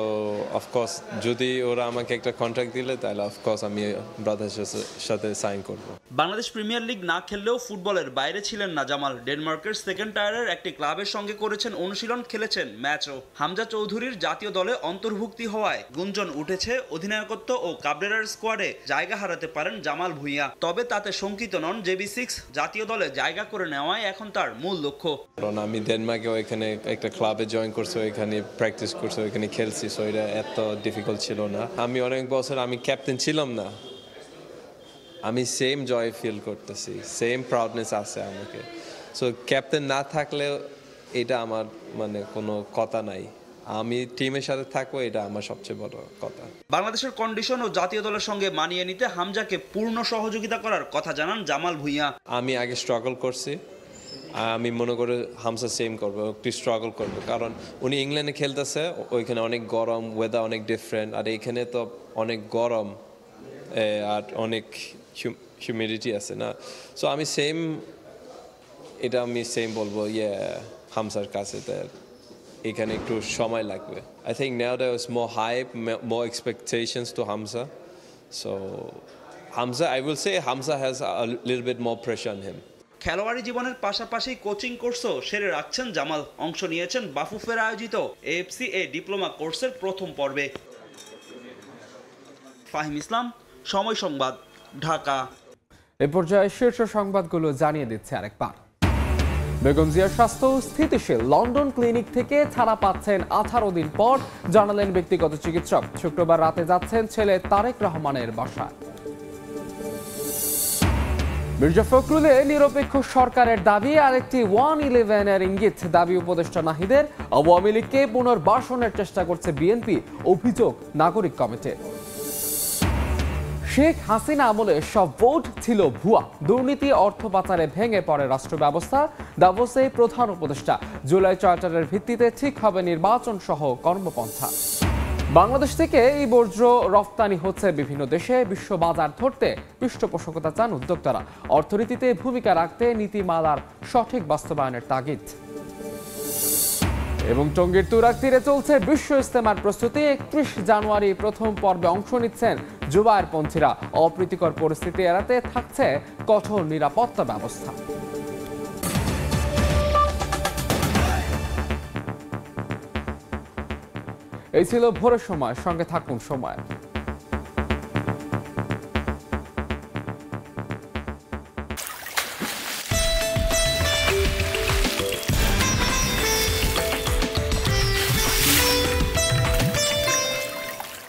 অফকোর্স যদি ওরা আমাকে একটা কন্ট্রাক্ট দিলে তাহলে অফকোর্স আমি ব্রাদার্সের সাথে সাইন করব। বাংলাদেশ প্রিমিয়ার লিগ না খেললেও ফুটবলের বাইরে ছিলেন না জামাল। ডেনমার্কের সেকেন্ড টায়ারের একটি ক্লাবের সঙ্গে করেছেন অনুশীলন, খেলেছেন ম্যাচও। হামজা চৌধুরীর জাতীয় দলে অন্তর্ভুক্তি হওয়ায় গুঞ্জন উঠেছে অধিনায়কত্ব ও কাবরেরার স্কোয়াডে জায়গা হারাতে পারেন জামাল ভুঁইয়া। তবে তাতে শঙ্কিত নন JB6, জাতীয় দলে জায়গা করে নেওয়াই এখন তার মূল লক্ষ্য। কারণ আমি ডেনমার্কে ওইখানে একটা ক্লাবে জয়েন করছি, ওইখানে প্র্যাকটিস করছি, ওইখানে খেলছি, সো এটা এত ডিফিকাল্ট ছিল না। আমি অনেক বছর আমি ক্যাপ্টেন ছিলাম না, আমি সেম জয় ফিল করতেছি, সেম প্রাউডনেস আছে আমাকে। সো ক্যাপ্টেন না থাকলেও এটা আমার মানে কোনো কথা নাই, আমি টিমের সাথে থাকবো, এটা আমার সবচেয়ে বড় কথা। বাংলাদেশের কন্ডিশন ও জাতীয় দলের সঙ্গে মানিয়ে নিতে হামজাকে পূর্ণ সহযোগিতা করার কথা জানান জামাল ভুঁইয়া। আমি আগে স্ট্রাগল করছি, আমি মনে করি হামজা সেম করবো, একটু স্ট্রাগল করবো, কারণ উনি ইংল্যান্ডে খেলতেছে, ওইখানে অনেক গরম, ওয়েদার অনেক ডিফারেন্ট, আর এইখানে তো অনেক গরম আর অনেক হিউমিডিটি আছে না। সো আমি সেম বলবো হামজার কাছে, এখানে একটু সময় লাগবে। I think now there is more hype, more expectations to Hamza. So Hamza, I will say Hamza has a little bit more pressure on him. খেলোয়াড়ি জীবনের পাশাপাশি কোচিং কোর্সও সেরে রাখছেন জামাল। অংশ নিয়েছেন বাফুফের আয়োজিত AFC ডিপ্লোমা কোর্সের প্রথম পর্বে। ফাহিম ইসলাম, সময় সংবাদ, ঢাকা। এ পর্যায়ে শীর্ষ সংবাদগুলো জানিয়ে দিচ্ছে আরেকবার। বেগম জিয়ার স্বাস্থ্য স্থিতিশীল, লন্ডন ক্লিনিক থেকে ছাড়া পাচ্ছেন 18 দিন পর, জানালেন ব্যক্তিগত চিকিৎসক। শুক্রবার রাতে যাচ্ছেন ছেলে তারেক রহমানের বাসায়। মির্জা ফখরুলে নিরপেক্ষ সরকারের দাবি, আরেকটি 111 ইঙ্গিত। দাবি উপদেষ্টা নাহিদের, আওয়ামী লীগকে পুনর্বাসনের চেষ্টা করছে বিএনপি, অভিযোগ নাগরিক কমিটির। শেখ হাসিনা আমলে সব ভোট ছিল ভুয়া, দুর্নীতি অর্থ পাচারে ভেঙে পড়ে রাষ্ট্র ব্যবস্থা, দাভোসে প্রধান উপদেষ্টা। জুলাই চার্টারের ভিত্তিতে ঠিক হবে নির্বাচন সহ কর্মপন্থা। বাংলাদেশ থেকে এই বর্জ্য রফতানি হচ্ছে বিভিন্ন দেশে, বিশ্ব বাজার ধরতে পৃষ্ঠপোষকতা চান উদ্যোক্তারা। অর্থনীতিতে ভূমিকা রাখতে নীতিমালার সঠিক বাস্তবায়নের তাগিদ। এবং টঙ্গীর তুরাগ তীরে চলছে বিশ্ব ইজতেমার প্রস্তুতি। 31 জানুয়ারি প্রথম পর্বে অংশ নিচ্ছেন জুবায়েরপন্থীরা। অপ্রীতিকর পরিস্থিতি এড়াতে থাকছে কঠোর নিরাপত্তা ব্যবস্থা। এই ছিল ভোরের সময়, সঙ্গে থাকুন সময়।